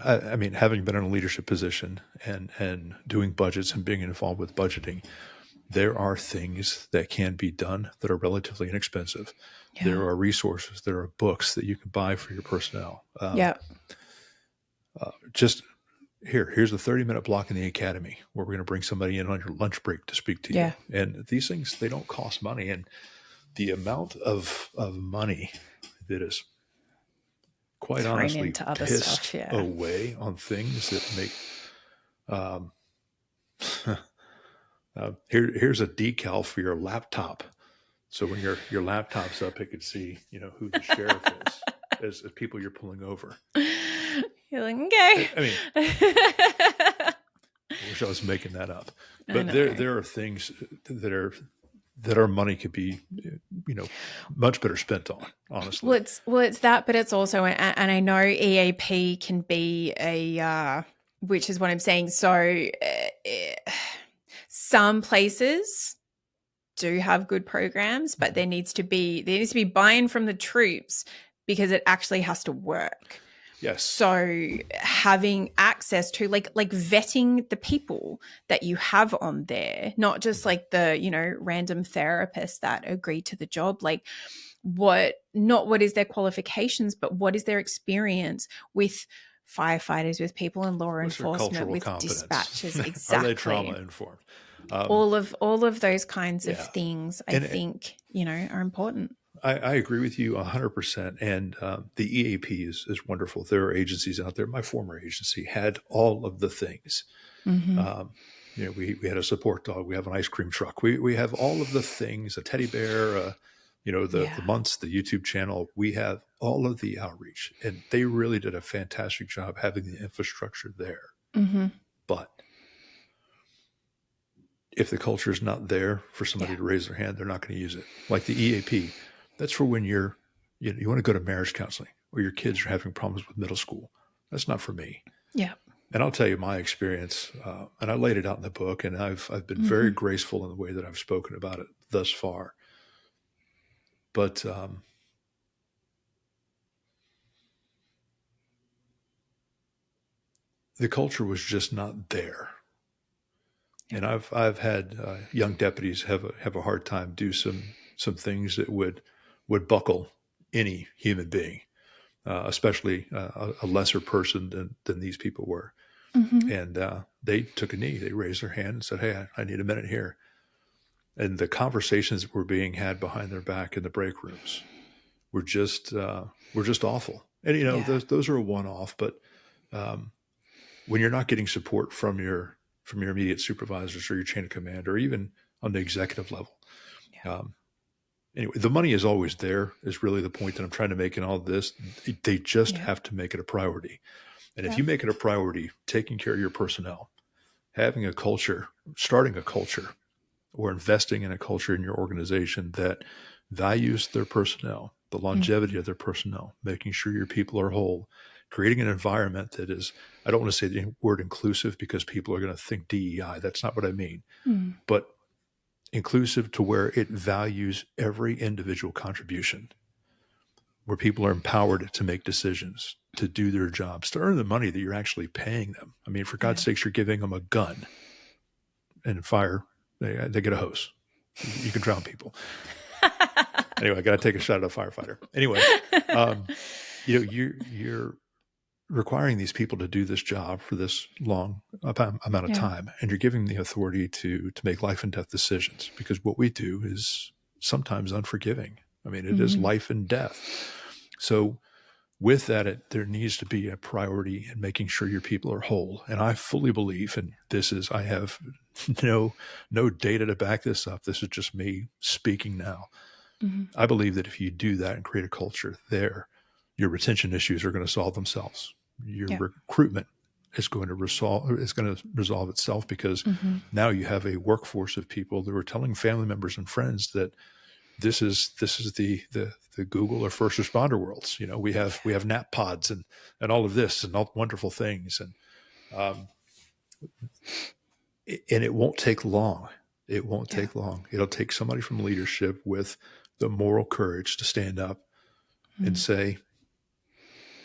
I mean, having been in a leadership position and doing budgets and being involved with budgeting, there are things that can be done that are relatively inexpensive. Yeah. There are resources, there are books that you can buy for your personnel. Just here's a 30-minute block in the academy where we're going to bring somebody in on your lunch break to speak to you. And these things, they don't cost money. And the amount of money that is quite thrown honestly into other pissed stuff, away on things that make here's a decal for your laptop, so when your laptop's up, it could see who the sheriff is as people you're pulling over. You're like, okay. I mean, I wish I was making that up, but there are things that our money could be, much better spent on, honestly. Well, it's that, but it's also, and I know EAP can be which is what I'm saying. So some places do have good programs, but there needs to be buy-in from the troops because it actually has to work. Yes. So having access to like vetting the people that you have on there, not just like the, random therapists that agree to the job, like what is their qualifications, but what is their experience with firefighters, with people in law enforcement, with competence? Dispatchers. Exactly. Are they trauma informed? All of those kinds of things, I think, are important. I agree with you 100%. And the EAP is wonderful. There are agencies out there. My former agency had all of the things. Mm-hmm. We had a support dog. We have an ice cream truck. We have all of the things, a teddy bear, the months, the YouTube channel. We have all of the outreach. And they really did a fantastic job having the infrastructure there. Mm-hmm. But if the culture is not there for somebody to raise their hand, they're not going to use it. Like the EAP. That's for when you want to go to marriage counseling or your kids are having problems with middle school. That's not for me. Yeah. And I'll tell you my experience, and I laid it out in the book, and I've been very graceful in the way that I've spoken about it thus far. But the culture was just not there. And I've had young deputies have a hard time do some things that would buckle any human being, especially a lesser person than these people were. Mm-hmm. And they took a knee. They raised their hand and said, "Hey, I need a minute here." And the conversations that were being had behind their back in the break rooms were just awful. And those are a one-off. But when you're not getting support from your immediate supervisors or your chain of command, or even on the executive level. Anyway, the money is always there is really the point that I'm trying to make in all of this. They just have to make it a priority. And if you make it a priority, taking care of your personnel, having a culture, starting a culture, or investing in a culture in your organization that values their personnel, the longevity of their personnel, making sure your people are whole, creating an environment that is, I don't want to say the word inclusive because people are going to think DEI. That's not what I mean. But inclusive to where it values every individual contribution, where people are empowered to make decisions, to do their jobs, to earn the money that you're actually paying them. I mean, for God's sakes, you're giving them a gun and fire. They get a hose. You can drown people. Anyway, I got to take a shot at a firefighter. Anyway, you're requiring these people to do this job for this long amount of time, and you're giving them the authority to make life and death decisions, because what we do is sometimes unforgiving. I mean, it is life and death. So with that, there needs to be a priority in making sure your people are whole. And I fully believe, and I have no data to back this up. This is just me speaking now. I believe that if you do that and create a culture there, your retention issues are going to solve themselves. Your recruitment is going to resolve itself, because now you have a workforce of people that are telling family members and friends that this is the Google or first responder worlds. We have nap pods and all of this and all wonderful things. And it won't take long. It won't take long. It'll take somebody from leadership with the moral courage to stand up and say,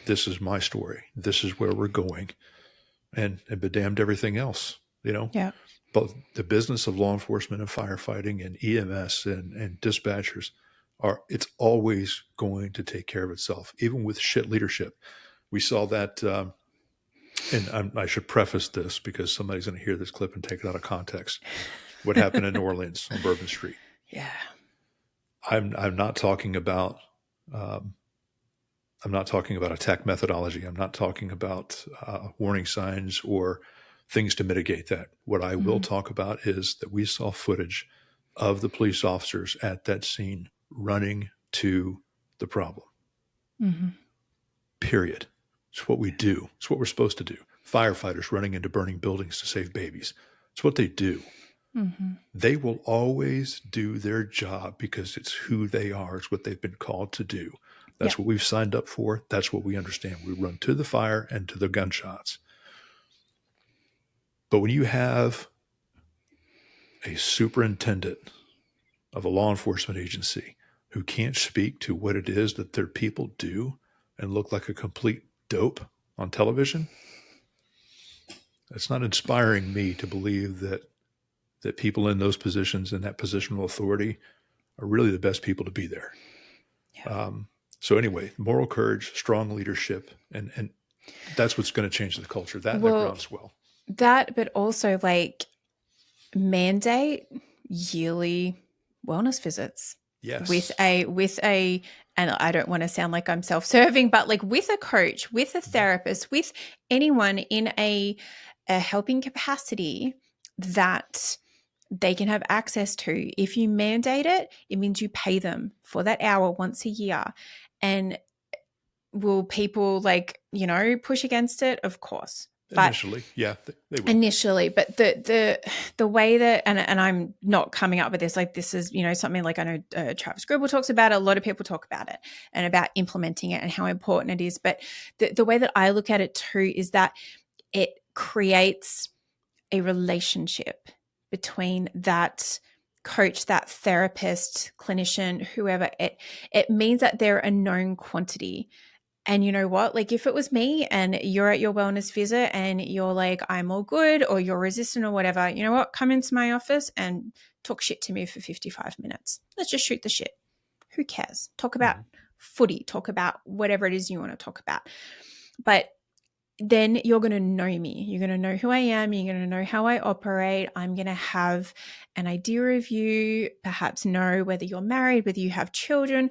this is my story. This is where we're going, and be damned everything else, But the business of law enforcement and firefighting and EMS and dispatchers it's always going to take care of itself, even with shit leadership. We saw that, and I should preface this because somebody's going to hear this clip and take it out of context. What happened in New Orleans on Bourbon Street? Yeah. I'm not talking about attack methodology. I'm not talking about warning signs or things to mitigate that. What I will talk about is that we saw footage of the police officers at that scene running to the problem. Period. It's what we do. It's what we're supposed to do. Firefighters running into burning buildings to save babies. It's what they do. They will always do their job because it's who they are. It's what they've been called to do. That's what we've signed up for. That's what we understand. We run to the fire and to the gunshots. But when you have a superintendent of a law enforcement agency who can't speak to what it is that their people do and look like a complete dope on television, it's not inspiring me to believe that people in those positions, in that position of authority, are really the best people to be there. So anyway, moral courage, strong leadership, and that's what's going to change the culture. That and the groundswell. That, but also mandate yearly wellness visits. Yes. With a, and I don't want to sound like I'm self-serving, but with a coach, with a therapist, with anyone in a helping capacity that they can have access to. If you mandate it, it means you pay them for that hour once a year. And will people push against it? Of course. Initially, yeah, they will. Initially, but the way that, and I'm not coming up with this, this is, something I know Travis Gribble talks about it, a lot of people talk about it and about implementing it and how important it is. But the way that I look at it too is that it creates a relationship between that coach, that therapist, clinician, whoever. It means that they're a known quantity. And you know what? If it was me and you're at your wellness visit and you're like, I'm all good, or you're resistant or whatever, you know what? Come into my office and talk shit to me for 55 minutes. Let's just shoot the shit. Who cares? Talk about footy. Talk about whatever it is you want to talk about. But then you're going to know me. You're going to know who I am. You're going to know how I operate. I'm going to have an idea of you, perhaps know whether you're married, whether you have children,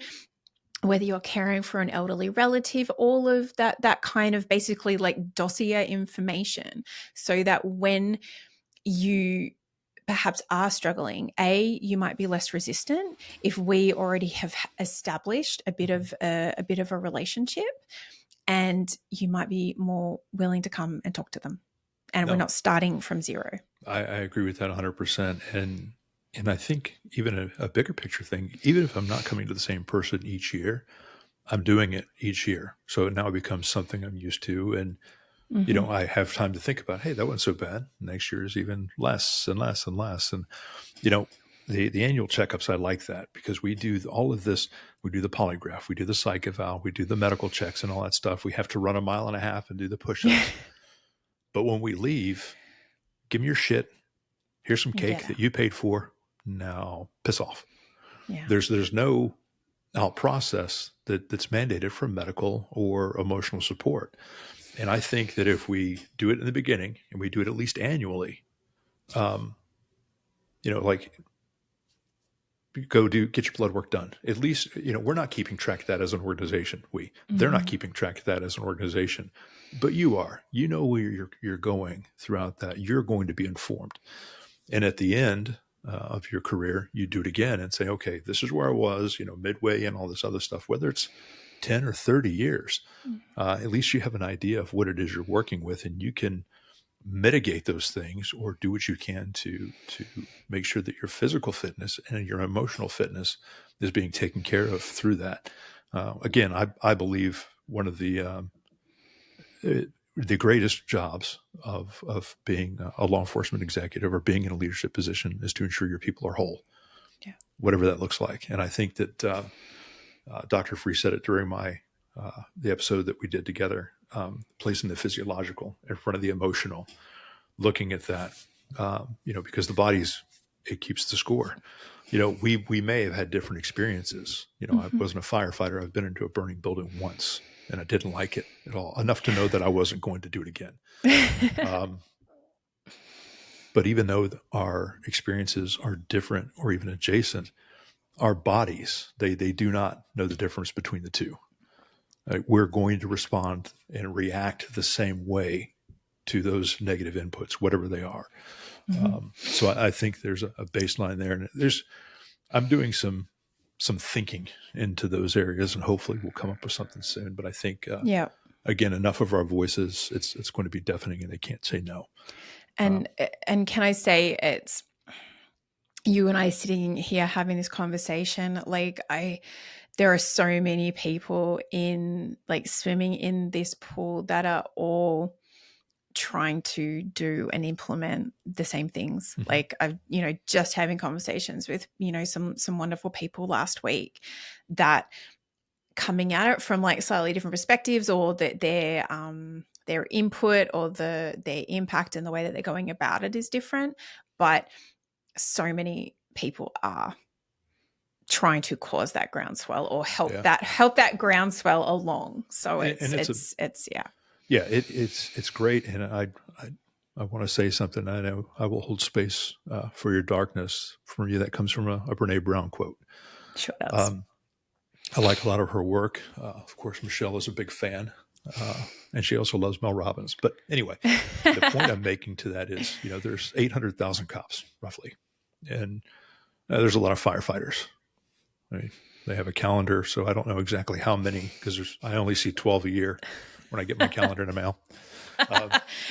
whether you're caring for an elderly relative, all of that kind of basically dossier information, so that when you perhaps are struggling, you might be less resistant if we already have established a bit of a relationship, and you might be more willing to come and talk to them. And we're not starting from zero. I agree with that 100%. And I think even a bigger picture thing, even if I'm not coming to the same person each year, I'm doing it each year. So now it becomes something I'm used to. And, I have time to think about, hey, that wasn't so bad. Next year is even less and less and less. And, the annual checkups, I like that because we do all of this. We do the polygraph, we do the psych eval, we do the medical checks and all that stuff. We have to run a mile and a half and do the push-ups. But when we leave, give me your shit. Here's some cake that you paid for. Now piss off. Yeah. There's no out process that's mandated for medical or emotional support. And I think that if we do it in the beginning and we do it at least annually, like get your blood work done. At least, we're not keeping track of that as an organization. They're not keeping track of that as an organization, but you are. You know where you're going throughout that. You're going to be informed. And at the end of your career, you do it again and say, okay, this is where I was, midway and all this other stuff, whether it's 10 or 30 years, at least you have an idea of what it is you're working with, and you can mitigate those things or do what you can to make sure that your physical fitness and your emotional fitness is being taken care of through that. Again, I believe one of the greatest jobs of being a law enforcement executive or being in a leadership position is to ensure your people are whole, whatever that looks like. And I think that Dr. Free said it during the episode that we did together, placing the physiological in front of the emotional, looking at that, because the it keeps the score. We may have had different experiences. I wasn't a firefighter. I've been into a burning building once, and I didn't like it at all, enough to know that I wasn't going to do it again. But even though our experiences are different or even adjacent, our bodies, they do not know the difference between the two. We're going to respond and react the same way to those negative inputs, whatever they are. So I think there's a baseline there, and I'm doing some thinking into those areas, and hopefully we'll come up with something soon. But I think, again, enough of our voices, it's going to be deafening, and they can't say no. And can I say, it's you and I sitting here having this conversation, there are so many people swimming in this pool that are all trying to do and implement the same things. I've, just having conversations with, some wonderful people last week that coming at it from slightly different perspectives, or that their input or their impact and the way that they're going about it is different. But so many people are trying to cause that groundswell or help that groundswell along. So it's great. And I want to say something. I know I will hold space for your darkness from you. That comes from a Brene Brown quote. Sure does. I like a lot of her work. Of course, Michelle is a big fan, and she also loves Mel Robbins. But anyway, the point I'm making to that is, there's 800,000 cops roughly, and there's a lot of firefighters. I mean, they have a calendar, so I don't know exactly how many, because I only see 12 a year when I get my calendar in the mail.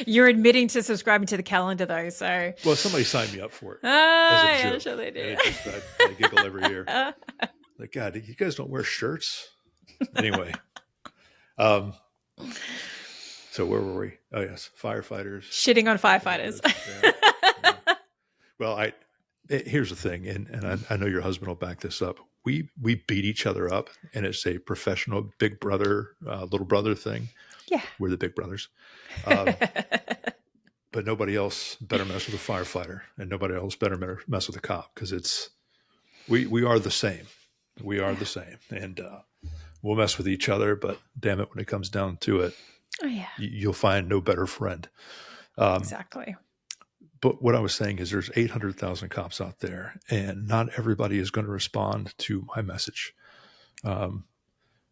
You're admitting to subscribing to the calendar, though. So, well, somebody signed me up for it as a joke. Sure they did. I giggle every year. Like, God, you guys don't wear shirts? Anyway. So where were we? Oh, yes. Firefighters. Shitting on firefighters. Yeah. Well, here's the thing, and I know your husband will back this up. We beat each other up, and it's a professional big brother, little brother thing. Yeah. We're the big brothers. But nobody else better mess with a firefighter, and nobody else better mess with a cop, because we are the same. We are the same, and we'll mess with each other, but damn it, when it comes down to it, you'll find no better friend. Exactly. But what I was saying is there's 800,000 cops out there, and not everybody is going to respond to my message.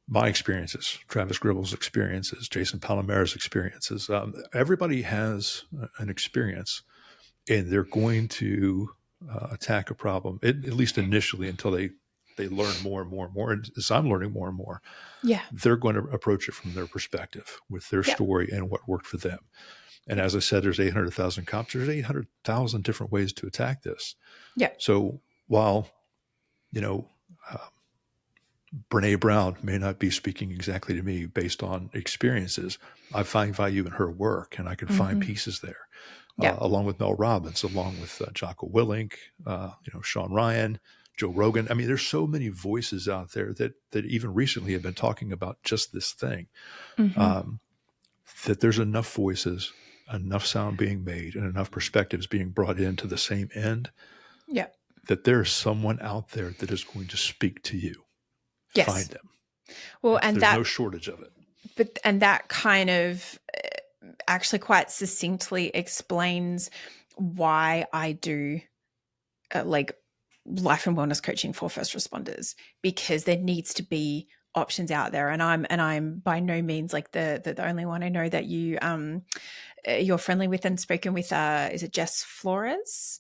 My experiences, Travis Gribble's experiences, Jason Palomera's experiences, everybody has an experience, and they're going to attack a problem, at least initially, until they learn more and more and more. And as I'm learning more and more, they're going to approach it from their perspective with their story and what worked for them. And as I said, there's 800,000 cops. There's 800,000 different ways to attack this. Yeah. So while, Brene Brown may not be speaking exactly to me based on experiences. I find value in her work, and I can find pieces there, Yeah. along with Mel Robbins, along with Jocko Willink, Sean Ryan, Joe Rogan. I mean, there's so many voices out there that even recently have been talking about just this thing, that there's enough voices, enough sound being made, and enough perspectives being brought into the same end, Yeah. that there's someone out there that is going to speak to you. Yes. Find them. Well, and there's no shortage of it. And that kind of actually quite succinctly explains why I do like life and wellness coaching for first responders, because there needs to be options out there. And I'm by no means like the only one. I know that you're friendly with and spoken with, is it Jess Flores?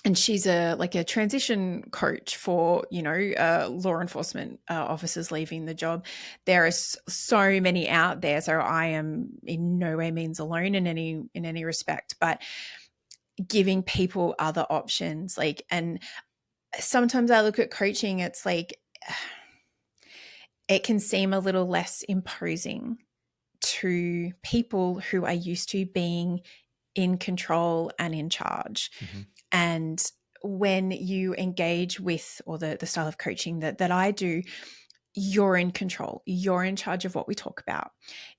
And she's a transition coach for, law enforcement officers leaving the job. There are so many out there. So I am in no way means alone in any respect, but giving people other options. And sometimes I look at coaching, it's like, it can seem a little less imposing to people who are used to being in control and in charge. And when you engage with, or the style of coaching that I do, you're in control. You're in charge of what we talk about.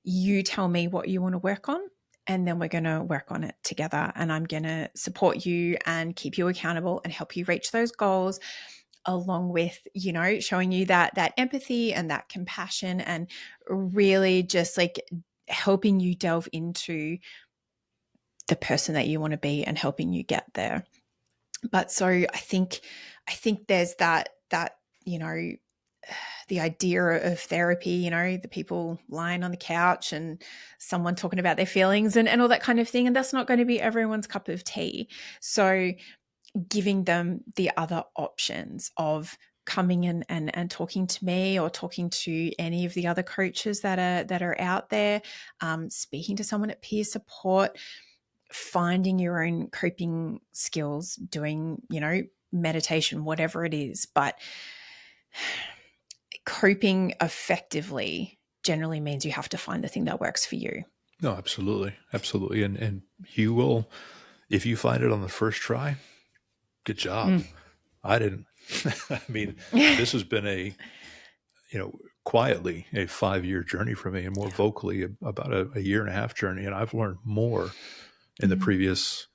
You tell me what you want to work on, and then we're going to work on it together. And I'm going to support you and keep you accountable and help you reach those goals, along with, showing you that empathy and that compassion, and really just helping you delve into the person that you want to be and helping you get there. But so I think there's that, the idea of therapy, the people lying on the couch and someone talking about their feelings and all that kind of thing. And that's not going to be everyone's cup of tea. So giving them the other options of coming in and talking to me, or talking to any of the other coaches that are out there, speaking to someone at peer support, finding your own coping skills, doing, meditation, whatever it is. But coping effectively generally means you have to find the thing that works for you. No, absolutely. Absolutely. And you will, if you find it on the first try, good job. I didn't. I mean, this has been quietly a 5-year journey for me, and more vocally about a 1.5-year journey. And I've learned more in the previous,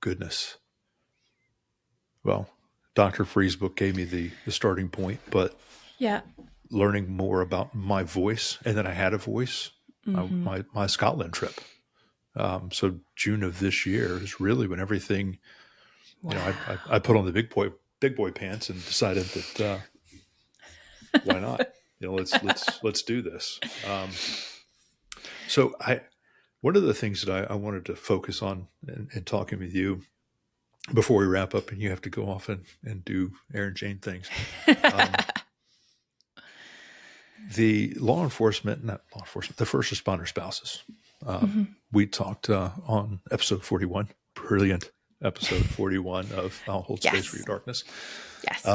goodness. Well, Dr. Free's book gave me the starting point, but learning more about my voice, and then I had a voice, my Scotland trip. So June of this year is really when everything, I put on the big boy pants and decided that why not? Let's do this. So one of the things that I wanted to focus on in talking with you before we wrap up, and you have to go off and do Erin Jane things. The the first responder spouses. We talked on episode 41, brilliant episode 41 of I'll Hold Space for Your Darkness. Yes.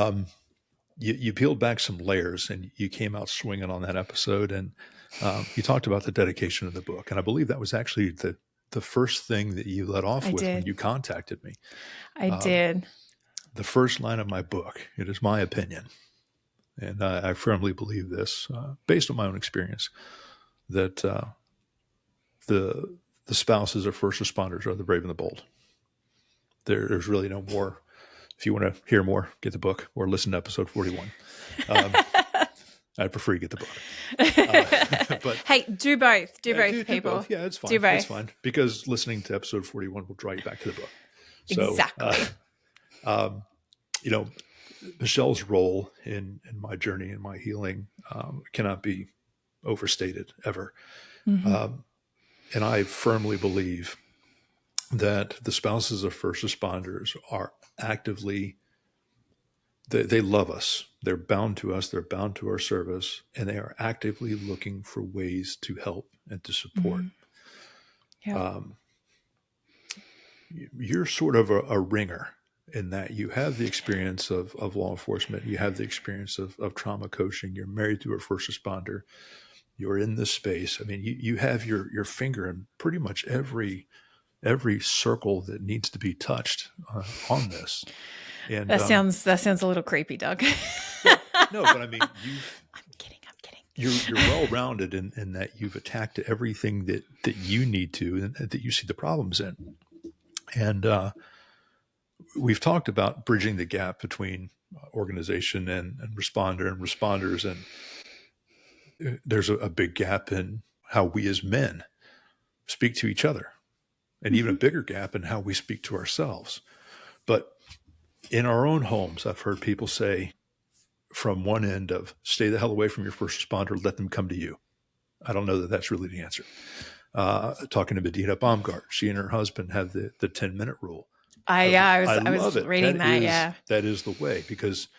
You peeled back some layers, and you came out swinging on that episode, and you talked about the dedication of the book. And I believe that was actually the first thing that you let off with when you contacted me. I did. The first line of my book, it is my opinion, and I firmly believe this, based on my own experience, that the spouses of first responders are the brave and the bold. There's really no more. If you want to hear more, get the book or listen to episode 41. I prefer you get the book. But hey, do both. Do both, people. Do both. Yeah, it's fine. Do both. It's fine, because listening to episode 41 will draw you back to the book. So, exactly. Michelle's role in my journey and my healing cannot be overstated ever. And I firmly believe that the spouses of first responders are actively, they love us. They're bound to us. They're bound to our service, and they are actively looking for ways to help and to support. You're sort of a ringer in that you have the experience of law enforcement, you have the experience of trauma coaching, you're married to a first responder, you're in this space. I mean, you have your finger in pretty much every circle that needs to be touched on this. And That sounds a little creepy, Doug. well, no, but I mean, I'm kidding. you're well rounded in that you've attacked everything that you need to and that you see the problems in. And we've talked about bridging the gap between organization and responder and responders, and there's a big gap in how we as men speak to each other, and even a bigger gap in how we speak to ourselves. But in our own homes, I've heard people say from one end of stay the hell away from your first responder, let them come to you. I don't know that that's really the answer. Talking to Medina Baumgart, she and her husband have the 10-minute rule. I I was love it. reading that. Yeah. That is the way, because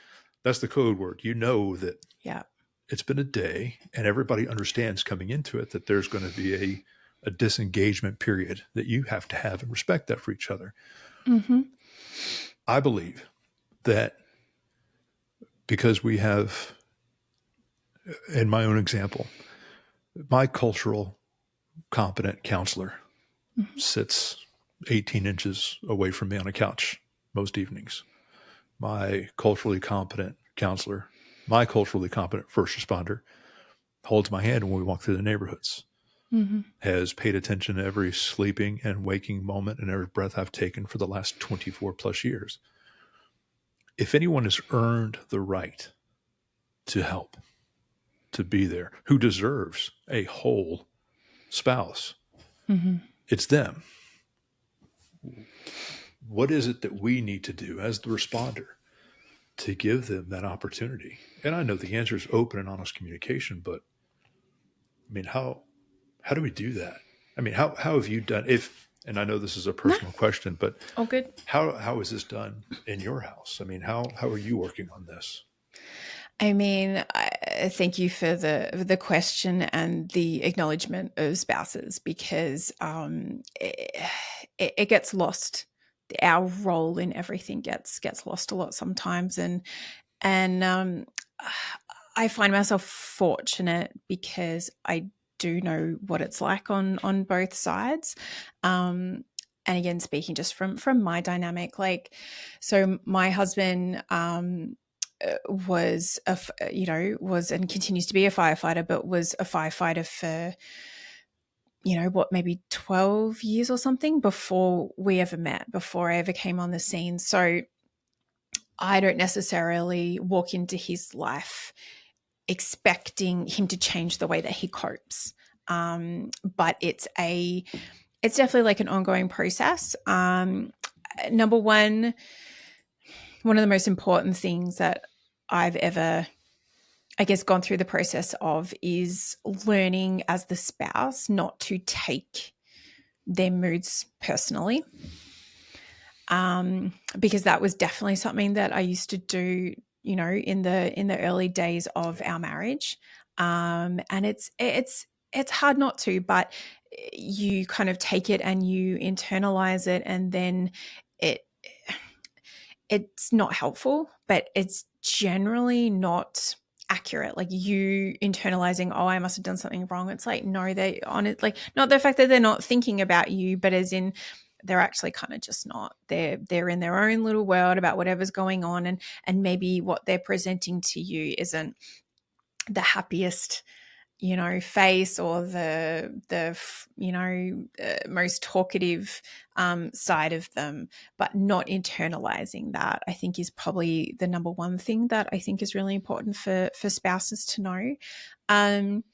that's the code word. You know that Yeah. it's been a day and everybody understands coming into it that there's going to be a disengagement period that you have to have and respect that for each other. Mm-hmm. I believe that because we have, in my own example, my cultural competent counselor sits 18 inches away from me on a couch most evenings. My culturally competent counselor, my culturally competent first responder holds my hand when we walk through the neighborhoods, has paid attention to every sleeping and waking moment and every breath I've taken for the last 24 plus years. If anyone has earned the right to help, to be there, who deserves a whole spouse, it's them. What is it that we need to do as the responder to give them that opportunity? And I know the answer is open and honest communication, but I mean, how do we do that? I mean, how have you done if, and I know this is a personal question, but All good. how is this done in your house? I mean, how are you working on this? I mean, thank you for the question and the acknowledgement of spouses, because it gets lost. Our role in everything gets lost a lot sometimes, and I find myself fortunate because I do know what it's like on both sides. And again, speaking just from my dynamic, like, so my husband was was and continues to be a firefighter, but was a firefighter for maybe 12 years or something before we ever met, before I ever came on the scene. So I don't necessarily walk into his life expecting him to change the way that he copes. But it's definitely like an ongoing process. Number one of the most important things that I've ever, I guess, gone through the process of is learning as the spouse not to take their moods personally. Because that was definitely something that I used to do, in the early days of our marriage. And it's hard not to, but you kind of take it and you internalize it, and then it it's not helpful, but it's generally not accurate. Like, you internalizing, oh, I must have done something wrong. It's like, no, they on it, like, not the fact that they're not thinking about you, but as in they're actually kind of just not. They're in their own little world about whatever's going on, and maybe what they're presenting to you isn't the happiest face, or the most talkative side of them, but not internalizing that, I think, is probably the number one thing that I think is really important for spouses to know. And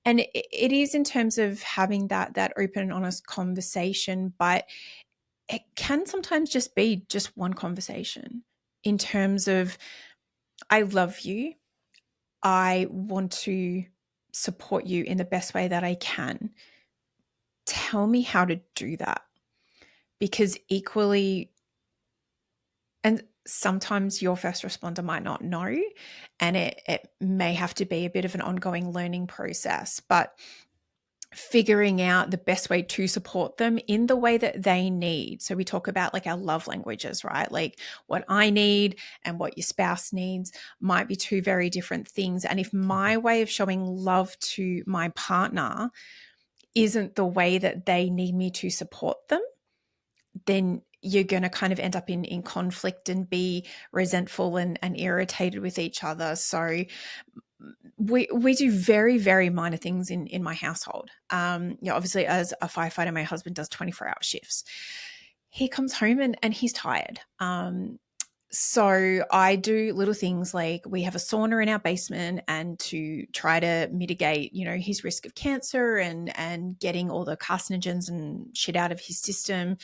it is in terms of having that open and honest conversation, but it can sometimes just be just one conversation in terms of, I love you, I want to support you in the best way that I can. Tell me how to do that. Because equally, and sometimes your first responder might not know, and it may have to be a bit of an ongoing learning process. But figuring out the best way to support them in the way that they need. So we talk about like our love languages, right? Like what I need and what your spouse needs might be two very different things. And if my way of showing love to my partner isn't the way that they need me to support them, then you're going to kind of end up in conflict and be resentful and irritated with each other. So we do very, very minor things in my household. Obviously, as a firefighter, my husband does 24-hour shifts. He comes home and he's tired. So I do little things like we have a sauna in our basement, and to try to mitigate, his risk of cancer and getting all the carcinogens and shit out of his system,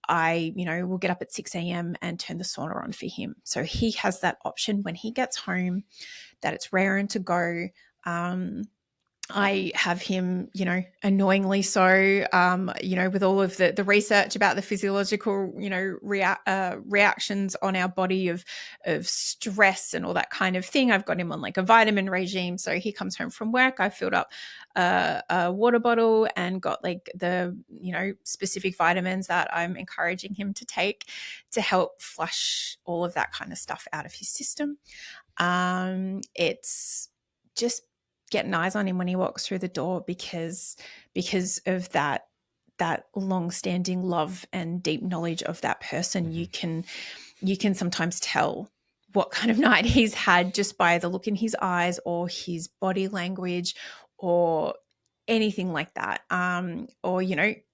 I, will get up at 6 a.m. and turn the sauna on for him. So he has that option when he gets home, that it's raring to go. I have him, annoyingly so, with all of the research about the physiological, reactions on our body of stress and all that kind of thing. I've got him on like a vitamin regime. So he comes home from work. I filled up a water bottle and got like the, specific vitamins that I'm encouraging him to take to help flush all of that kind of stuff out of his system. It's just getting eyes on him when he walks through the door, because of that long-standing love and deep knowledge of that person. You can sometimes tell what kind of night he's had just by the look in his eyes or his body language or anything like that. Or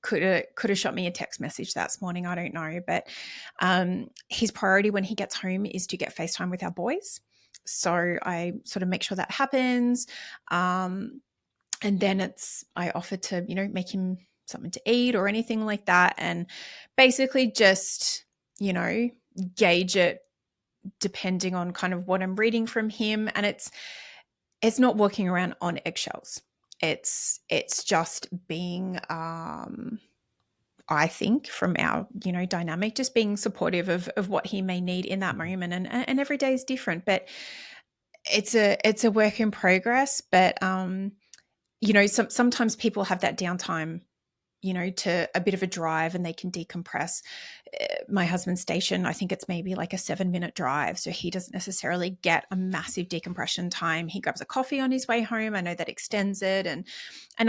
could have shot me a text message that morning, I don't know. But his priority when he gets home is to get FaceTime with our boys. So I sort of make sure that happens. And then I offer to, make him something to eat or anything like that. And basically just, gauge it depending on kind of what I'm reading from him. And it's not walking around on eggshells. It's just being, I think, from our, dynamic, just being supportive of what he may need in that moment. And every day is different, but it's a work in progress. But, sometimes people have that downtime, to a bit of a drive, and they can decompress. My husband's station, I think it's maybe like a 7-minute drive. So he doesn't necessarily get a massive decompression time. He grabs a coffee on his way home. I know that extends it and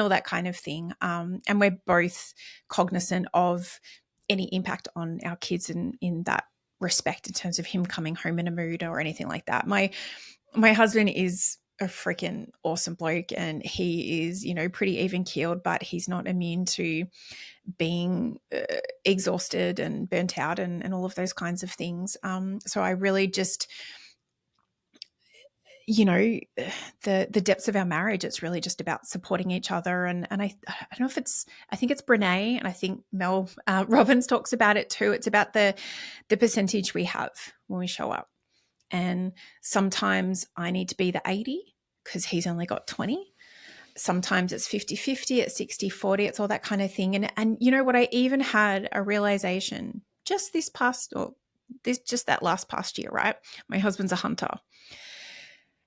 all that kind of thing. And we're both cognizant of any impact on our kids in that respect, in terms of him coming home in a mood or anything like that. My husband is a freaking awesome bloke, and he is, pretty even keeled, but he's not immune to being exhausted and burnt out and all of those kinds of things. So I really just, the depths of our marriage, it's really just about supporting each other. And I don't know if I think it's Brene, and I think Mel Robbins talks about it too. It's about the percentage we have when we show up. And sometimes I need to be the 80 because he's only got 20. Sometimes it's 50-50, it's 60-40, it's all that kind of thing. And you know what? I even had a realization just that last past year, right? My husband's a hunter.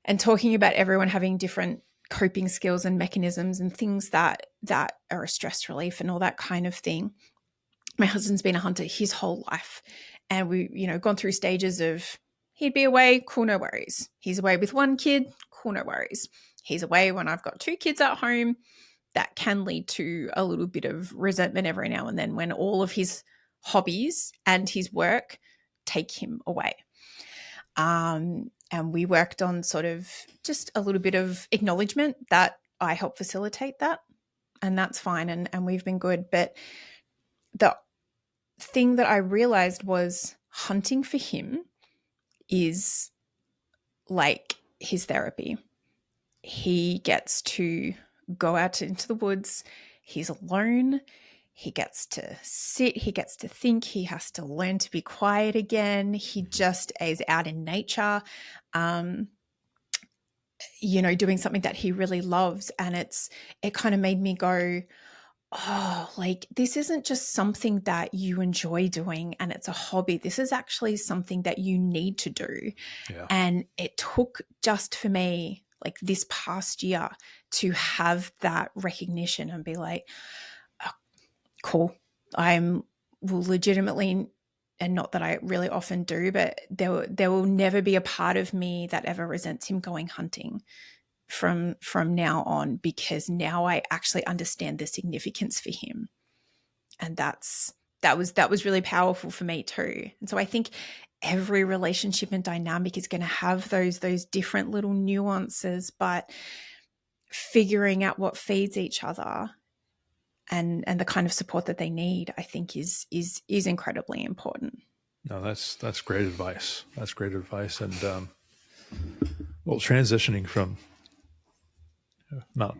And talking about everyone having different coping skills and mechanisms and things that are a stress relief and all that kind of thing. My husband's been a hunter his whole life. And we, gone through stages of, he'd be away, cool, no worries. He's away with one kid, cool, no worries. He's away when I've got 2 kids at home. That can lead to a little bit of resentment every now and then when all of his hobbies and his work take him away. And we worked on sort of just a little bit of acknowledgement that I help facilitate that, and that's fine. And we've been good. But the thing that I realized was hunting for him is like his therapy. He gets to go out into the woods. He's alone. He gets to sit. He gets to think. He has to learn to be quiet again. He just is out in nature, doing something that he really loves. And it kind of made me go, oh, like this isn't just something that you enjoy doing and it's a hobby. This is actually something that you need to do. Yeah. And it took just for me like this past year, to have that recognition and be like, oh, cool, I'm legitimately, and not that I really often do, but there will never be a part of me that ever resents him going hunting from now on, because now I actually understand the significance for him. And that was really powerful for me too. And so I think every relationship and dynamic is going to have those different little nuances, but figuring out what feeds each other and the kind of support that they need, I think is incredibly important. No, that's great advice. That's great advice. And well, transitioning from not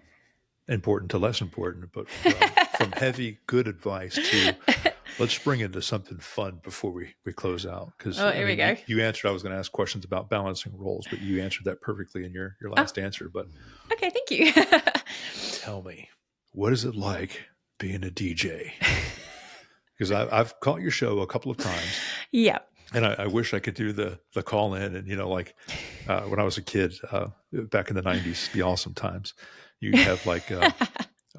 important to less important, but from heavy good advice to let's bring into something fun before we close out. Because here we go. You answered. I was going to ask questions about balancing roles, but you answered that perfectly in your last answer. But okay, thank you. Tell me, what is it like being a DJ? Because I've caught your show a couple of times. Yeah. And I wish I could do the call in. And, like when I was a kid back in the 90s, the awesome times, you have like a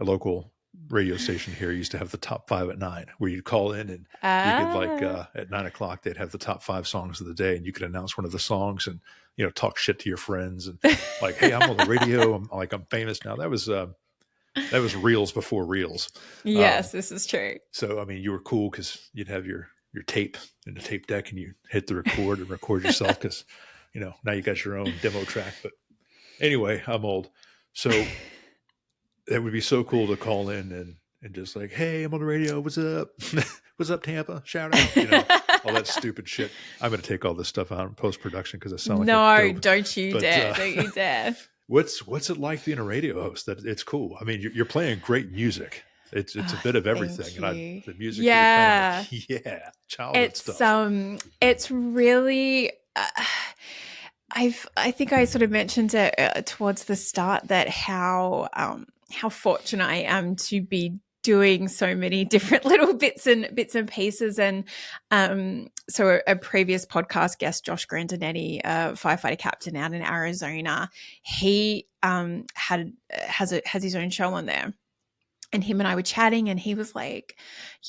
local radio station here used to have the top 5 at 9, where you'd call in and you could like at 9 o'clock, they'd have the top 5 songs of the day, and you could announce one of the songs and, talk shit to your friends and like, hey, I'm on the radio. I'm famous now. That was reels before reels. Yes, this is true. So, you were cool because you'd have your tape in the tape deck and you hit the record and record yourself because, now you got your own demo track. But anyway, I'm old. So it would be so cool to call in and just like, hey, I'm on the radio. What's up? What's up, Tampa? Shout out. All that stupid shit. I'm going to take all this stuff out in post-production because I sound like a dope. Don't you dare. Don't you dare. What's it like being a radio host? That it's cool. You're playing great music. It's a bit of everything, and the music. Yeah, you're playing, childhood stuff. It's really. I think I sort of mentioned it towards the start that how fortunate I am to be doing so many different little bits and pieces. And so a previous podcast guest, Josh Grandinetti, a firefighter captain out in Arizona, he has his own show on there. And him and I were chatting, and he was like,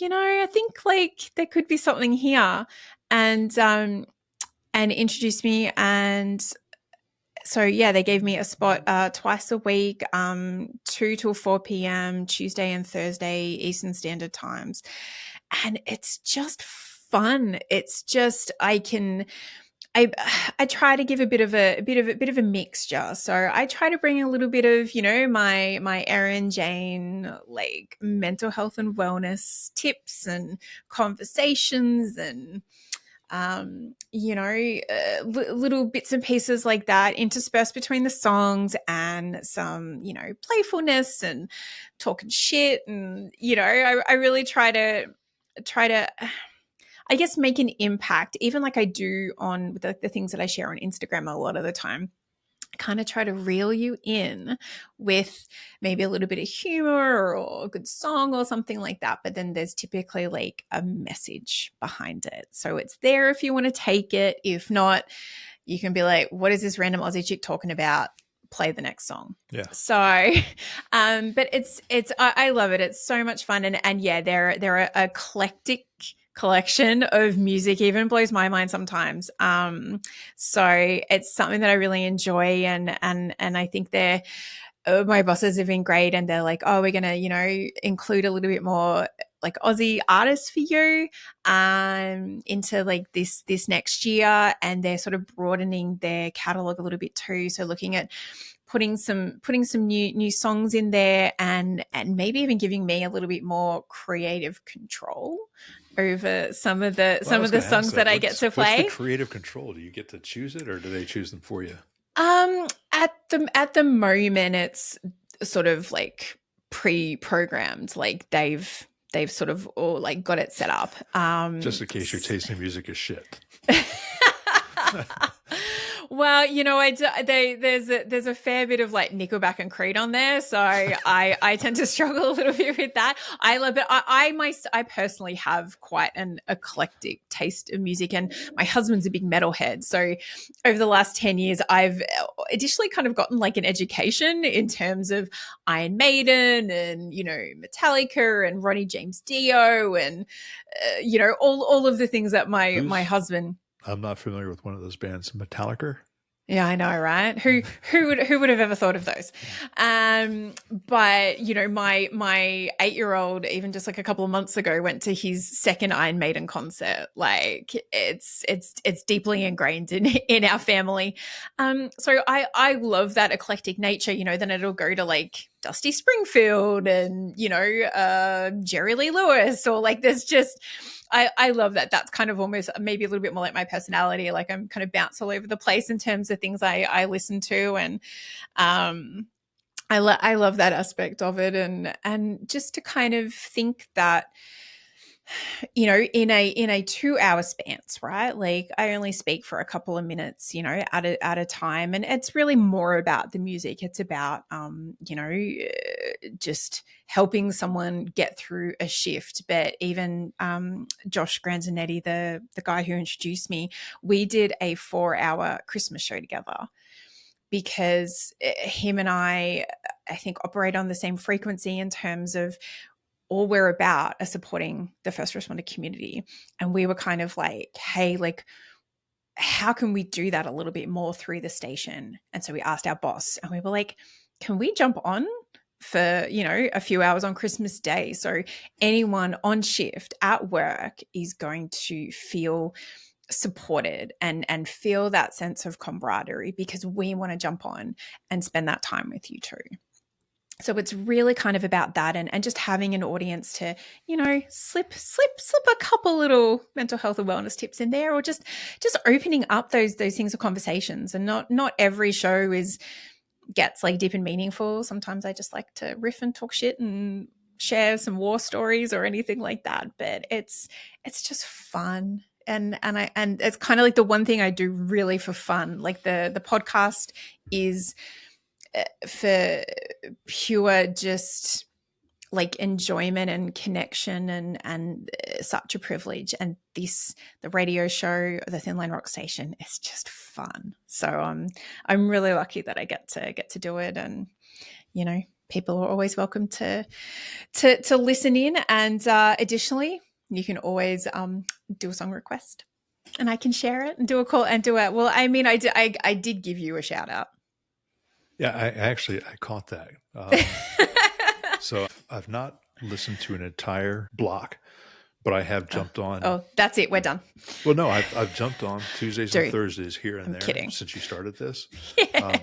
I think like there could be something here, and introduced me. And so, yeah, they gave me a spot twice a week, 2 till 4 p.m., Tuesday and Thursday, Eastern Standard Times. And it's just fun. It's just, I try to give a bit of a mixture. So I try to bring a little bit of, my Erin Jane, like mental health and wellness tips and conversations and, little bits and pieces like that interspersed between the songs and some, playfulness and talking shit. And, I really try to, I guess, make an impact, even like I do on the things that I share on Instagram a lot of the time. I kind of try to reel you in with maybe a little bit of humor or a good song or something like that. But then there's typically like a message behind it. So it's there if you want to take it. If not, you can be like, what is this random Aussie chick talking about? Play the next song. Yeah. So, but it's I love it. It's so much fun. And yeah, they're a eclectic collection of music. Even blows my mind sometimes. So it's something that I really enjoy, and I think my bosses have been great, and they're like, oh, we're gonna include a little bit more like Aussie artists for you into like this next year, and they're sort of broadening their catalog a little bit too. So looking at putting some new songs in there, and maybe even giving me a little bit more creative control over some of the songs that I get to play. What's the creative control? Do you get to choose it, or do they choose them for you? At the moment, it's sort of like pre-programmed. Like they've sort of all like got it set up. Just in case your taste in music is shit. Well, there's a fair bit of like Nickelback and Creed on there, so I tend to struggle a little bit with that. I love it. I personally have quite an eclectic taste of music, and my husband's a big metalhead. So over the last 10 years, I've additionally kind of gotten like an education in terms of Iron Maiden and Metallica and Ronnie James Dio and all of the things that my husband. I'm not familiar with one of those bands. Metallica? Yeah, I know, right? Who would have ever thought of those? But my 8-year-old, even just like a couple of months ago, went to his second Iron Maiden concert. Like it's deeply ingrained in our family. So I love that eclectic nature. Then it'll go to like Dusty Springfield and Jerry Lee Lewis, or like there's just. I love that. That's kind of almost maybe a little bit more like my personality. Like I'm kind of bounce all over the place in terms of things I listen to, and I love that aspect of it, and just to kind of think that in a 2-hour spans, right? Like I only speak for a couple of minutes, at a time, and it's really more about the music. It's about just helping someone get through a shift. But even Josh Granzanetti, the guy who introduced me, we did a 4-hour Christmas show together because him and I think operate on the same frequency in terms of all we're about are supporting the first responder community. And we were kind of like, hey, like, how can we do that a little bit more through the station? And so we asked our boss, and we were like, can we jump on for, a few hours on Christmas Day? So anyone on shift at work is going to feel supported and feel that sense of camaraderie, because we want to jump on and spend that time with you too. So it's really kind of about that, and just having an audience to, slip a couple little mental health and wellness tips in there, or just opening up those things of conversations. And not every show gets like deep and meaningful. Sometimes I just like to riff and talk shit and share some war stories or anything like that. But it's just fun. And it's kind of like the one thing I do really for fun. Like the podcast is for pure just like enjoyment and connection, and such a privilege. And the radio show, the Thin Line Rock Station, is just fun. So I'm really lucky that I get to do it, and people are always welcome to listen in. And additionally, you can always do a song request, and I can share it and do a call and do it. Well, I mean, I did give you a shout out. Yeah, I caught that. So I've not listened to an entire block, but I have jumped on. Oh, that's it. We're done. Well, no, I've jumped on Tuesdays and Thursdays here and there kidding. Since you started this. Yeah.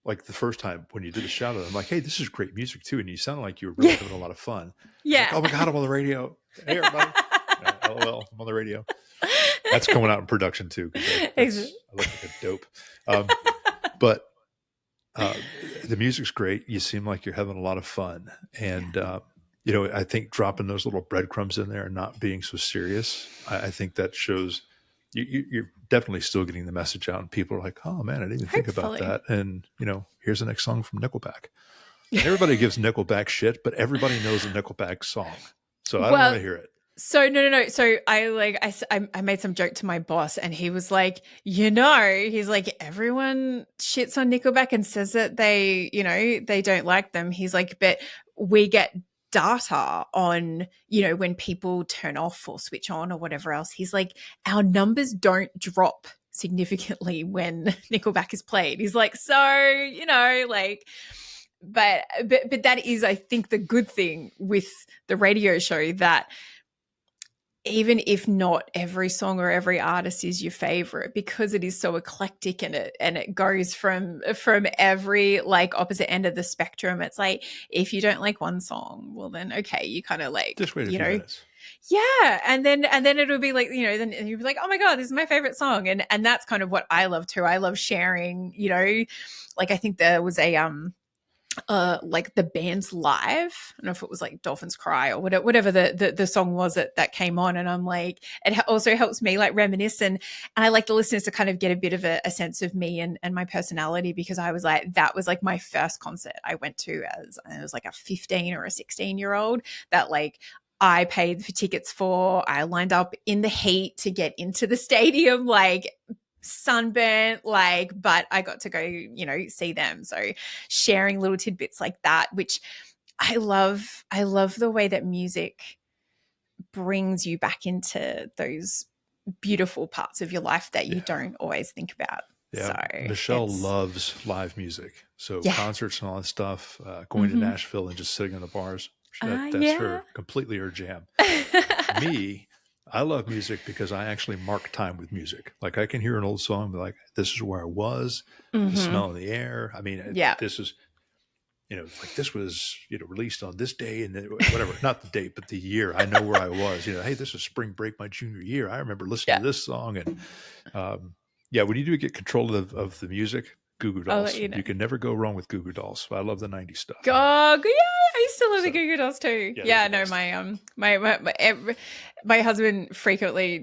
Like the first time when you did a shout out, I'm like, hey, this is great music too. And you sounded like you were really having a lot of fun. Yeah. Like, oh my God, I'm on the radio. Hey, everybody. LOL, I'm on the radio. That's coming out in production too. I look like a dope. But the music's great. You seem like you're having a lot of fun. And, I think dropping those little breadcrumbs in there and not being so serious, I think that shows you're definitely still getting the message out. And people are like, oh man, I didn't even think about that. And, here's the next song from Nickelback. And everybody gives Nickelback shit, but everybody knows a Nickelback song. So I don't want to hear it. So no. So I made some joke to my boss, and he was like, he's like, everyone shits on Nickelback and says that they don't like them. He's like, but we get data on, when people turn off or switch on or whatever else. He's like, our numbers don't drop significantly when Nickelback is played. He's like, so, like, but that is, I think, the good thing with the radio show, that even if not every song or every artist is your favorite, because it is so eclectic, and it goes from every like opposite end of the spectrum. It's like, if you don't like one song, well then okay, you kind of like, just wait a few minutes. Yeah. And then it'll be like, then you'll be like, oh my God, this is my favorite song. And that's kind of what I love too. I love sharing, like I think there was like the band's live. I don't know if it was like Dolphins Cry or whatever the song was that came on. And I'm like, it also helps me like reminisce. And I like the listeners to kind of get a bit of a sense of me and my personality, because I was like, that was like my first concert I went to as I was like a 15 or a 16-year-old that like I paid for tickets for. I lined up in the heat to get into the stadium, like sunburnt, like, but I got to go, see them. So sharing little tidbits like that, which I love the way that music brings you back into those beautiful parts of your life that you don't always think about. Yeah, So Michelle loves live music. So concerts and all that stuff, going to Nashville and just sitting in the bars, that's completely her jam. Me, I love music because I actually mark time with music. Like I can hear an old song, but like, this is where I was, the smell in the air. I mean, this is, like this was, released on this day and whatever, not the date, but the year. I know where I was, hey, this is spring break, my junior year. I remember listening to this song. And when you do get control of the music, Goo Goo Dolls. You can never go wrong with Goo Goo Dolls. I love the 90s stuff. God, yeah, I used to love the Goo Goo Dolls too. My husband frequently,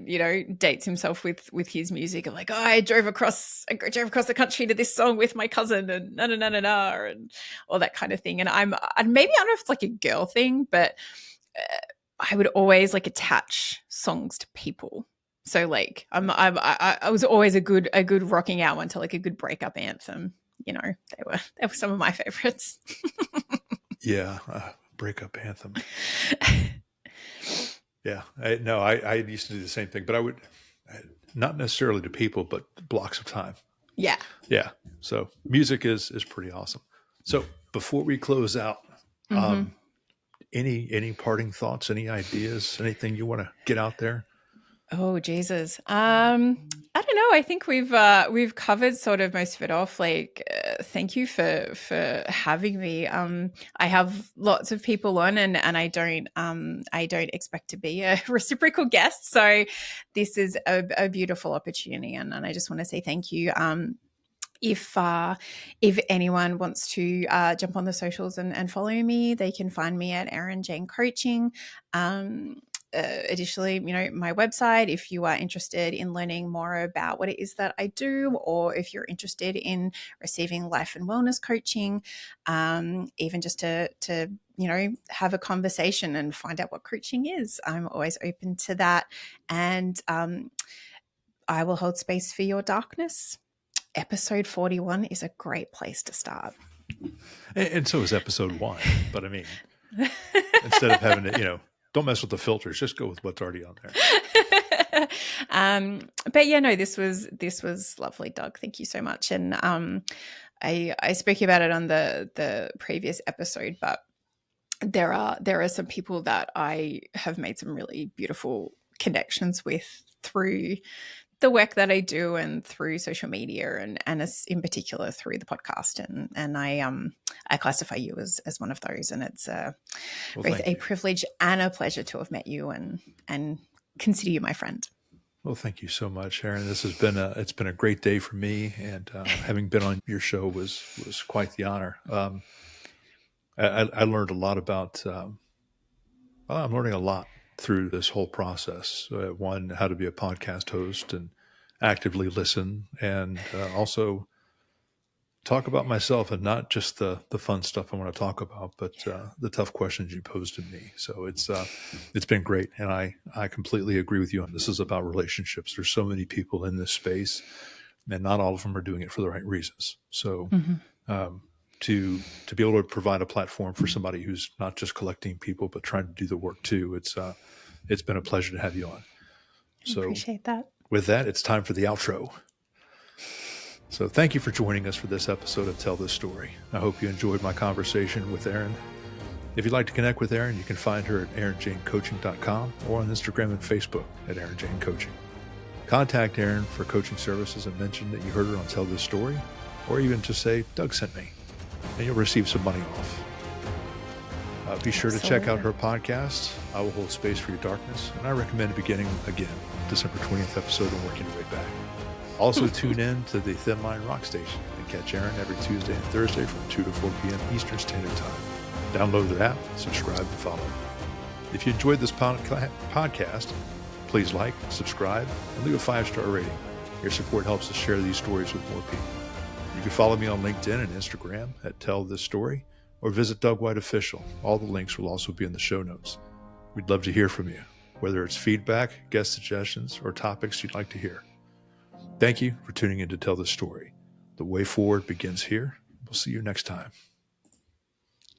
dates himself with his music. I'm like, I drove across the country to this song with my cousin and and all that kind of thing. And maybe I don't know if it's like a girl thing, but I would always like attach songs to people. So like I was always a good rocking out one to like a good breakup anthem. They were some of my favorites. Breakup anthem. I used to do the same thing, but I would not necessarily to people, but blocks of time. Yeah. So music is pretty awesome. So before we close out, any parting thoughts, any ideas, anything you want to get out there? Oh, Jesus. I don't know. I think we've covered sort of most of it off. Like, thank you for having me. I have lots of people on and I don't expect to be a reciprocal guest. So this is a beautiful opportunity. And I just want to say thank you. If anyone wants to jump on the socials and follow me, they can find me at Erin Jane Coaching. Additionally, my website, if you are interested in learning more about what it is that I do, or if you're interested in receiving life and wellness coaching, even just to have a conversation and find out what coaching is, I'm always open to that. And I will hold space for your darkness. Episode 41 is a great place to start. And so is episode 1. But I mean, instead of having to, don't mess with the filters. Just go with what's already on there. But this was lovely, Doug. Thank you so much. And I spoke about it on the previous episode, but there are some people that I have made some really beautiful connections with through the work that I do and through social media and in particular through the podcast. And I classify you as one of those. And it's both a privilege and a pleasure to have met you and consider you my friend. Well, thank you so much, Erin. This has been it's been a great day for me, and having been on your show was quite the honor. I learned a lot about. I'm learning a lot through this whole process. One, how to be a podcast host and actively listen, and also talk about myself, and not just the fun stuff I want to talk about, but the tough questions you pose to me. So it's been great, and I completely agree with you. This is about relationships. There's so many people in this space, and not all of them are doing it for the right reasons. So to be able to provide a platform for somebody who's not just collecting people, but trying to do the work too, it's been a pleasure to have you on. So appreciate that. With that, it's time for the outro. So thank you for joining us for this episode of Tell This Story. I hope you enjoyed my conversation with Erin. If you'd like to connect with Erin, you can find her at erinjanecoaching.com or on Instagram and Facebook at Erin Jane Coaching. Contact Erin for coaching services and mention that you heard her on Tell This Story, or even just say, Doug sent me, and you'll receive some money off. Be sure to check out her podcast, I Will Hold Space for Your Darkness, and I recommend beginning again December 20th episode and working your way back. Also, tune in to the Thin Line Rock Station and catch Erin every Tuesday and Thursday from 2 to 4 p.m. Eastern Standard Time. Download the app, subscribe, and follow. If you enjoyed this podcast, please like, subscribe, and leave a 5-star rating. Your support helps us share these stories with more people. You can follow me on LinkedIn and Instagram at Tell This Story, or visit Doug White Official. All the links will also be in the show notes. We'd love to hear from you, whether it's feedback, guest suggestions, or topics you'd like to hear. Thank you for tuning in to Tell This Story. The way forward begins here. We'll see you next time.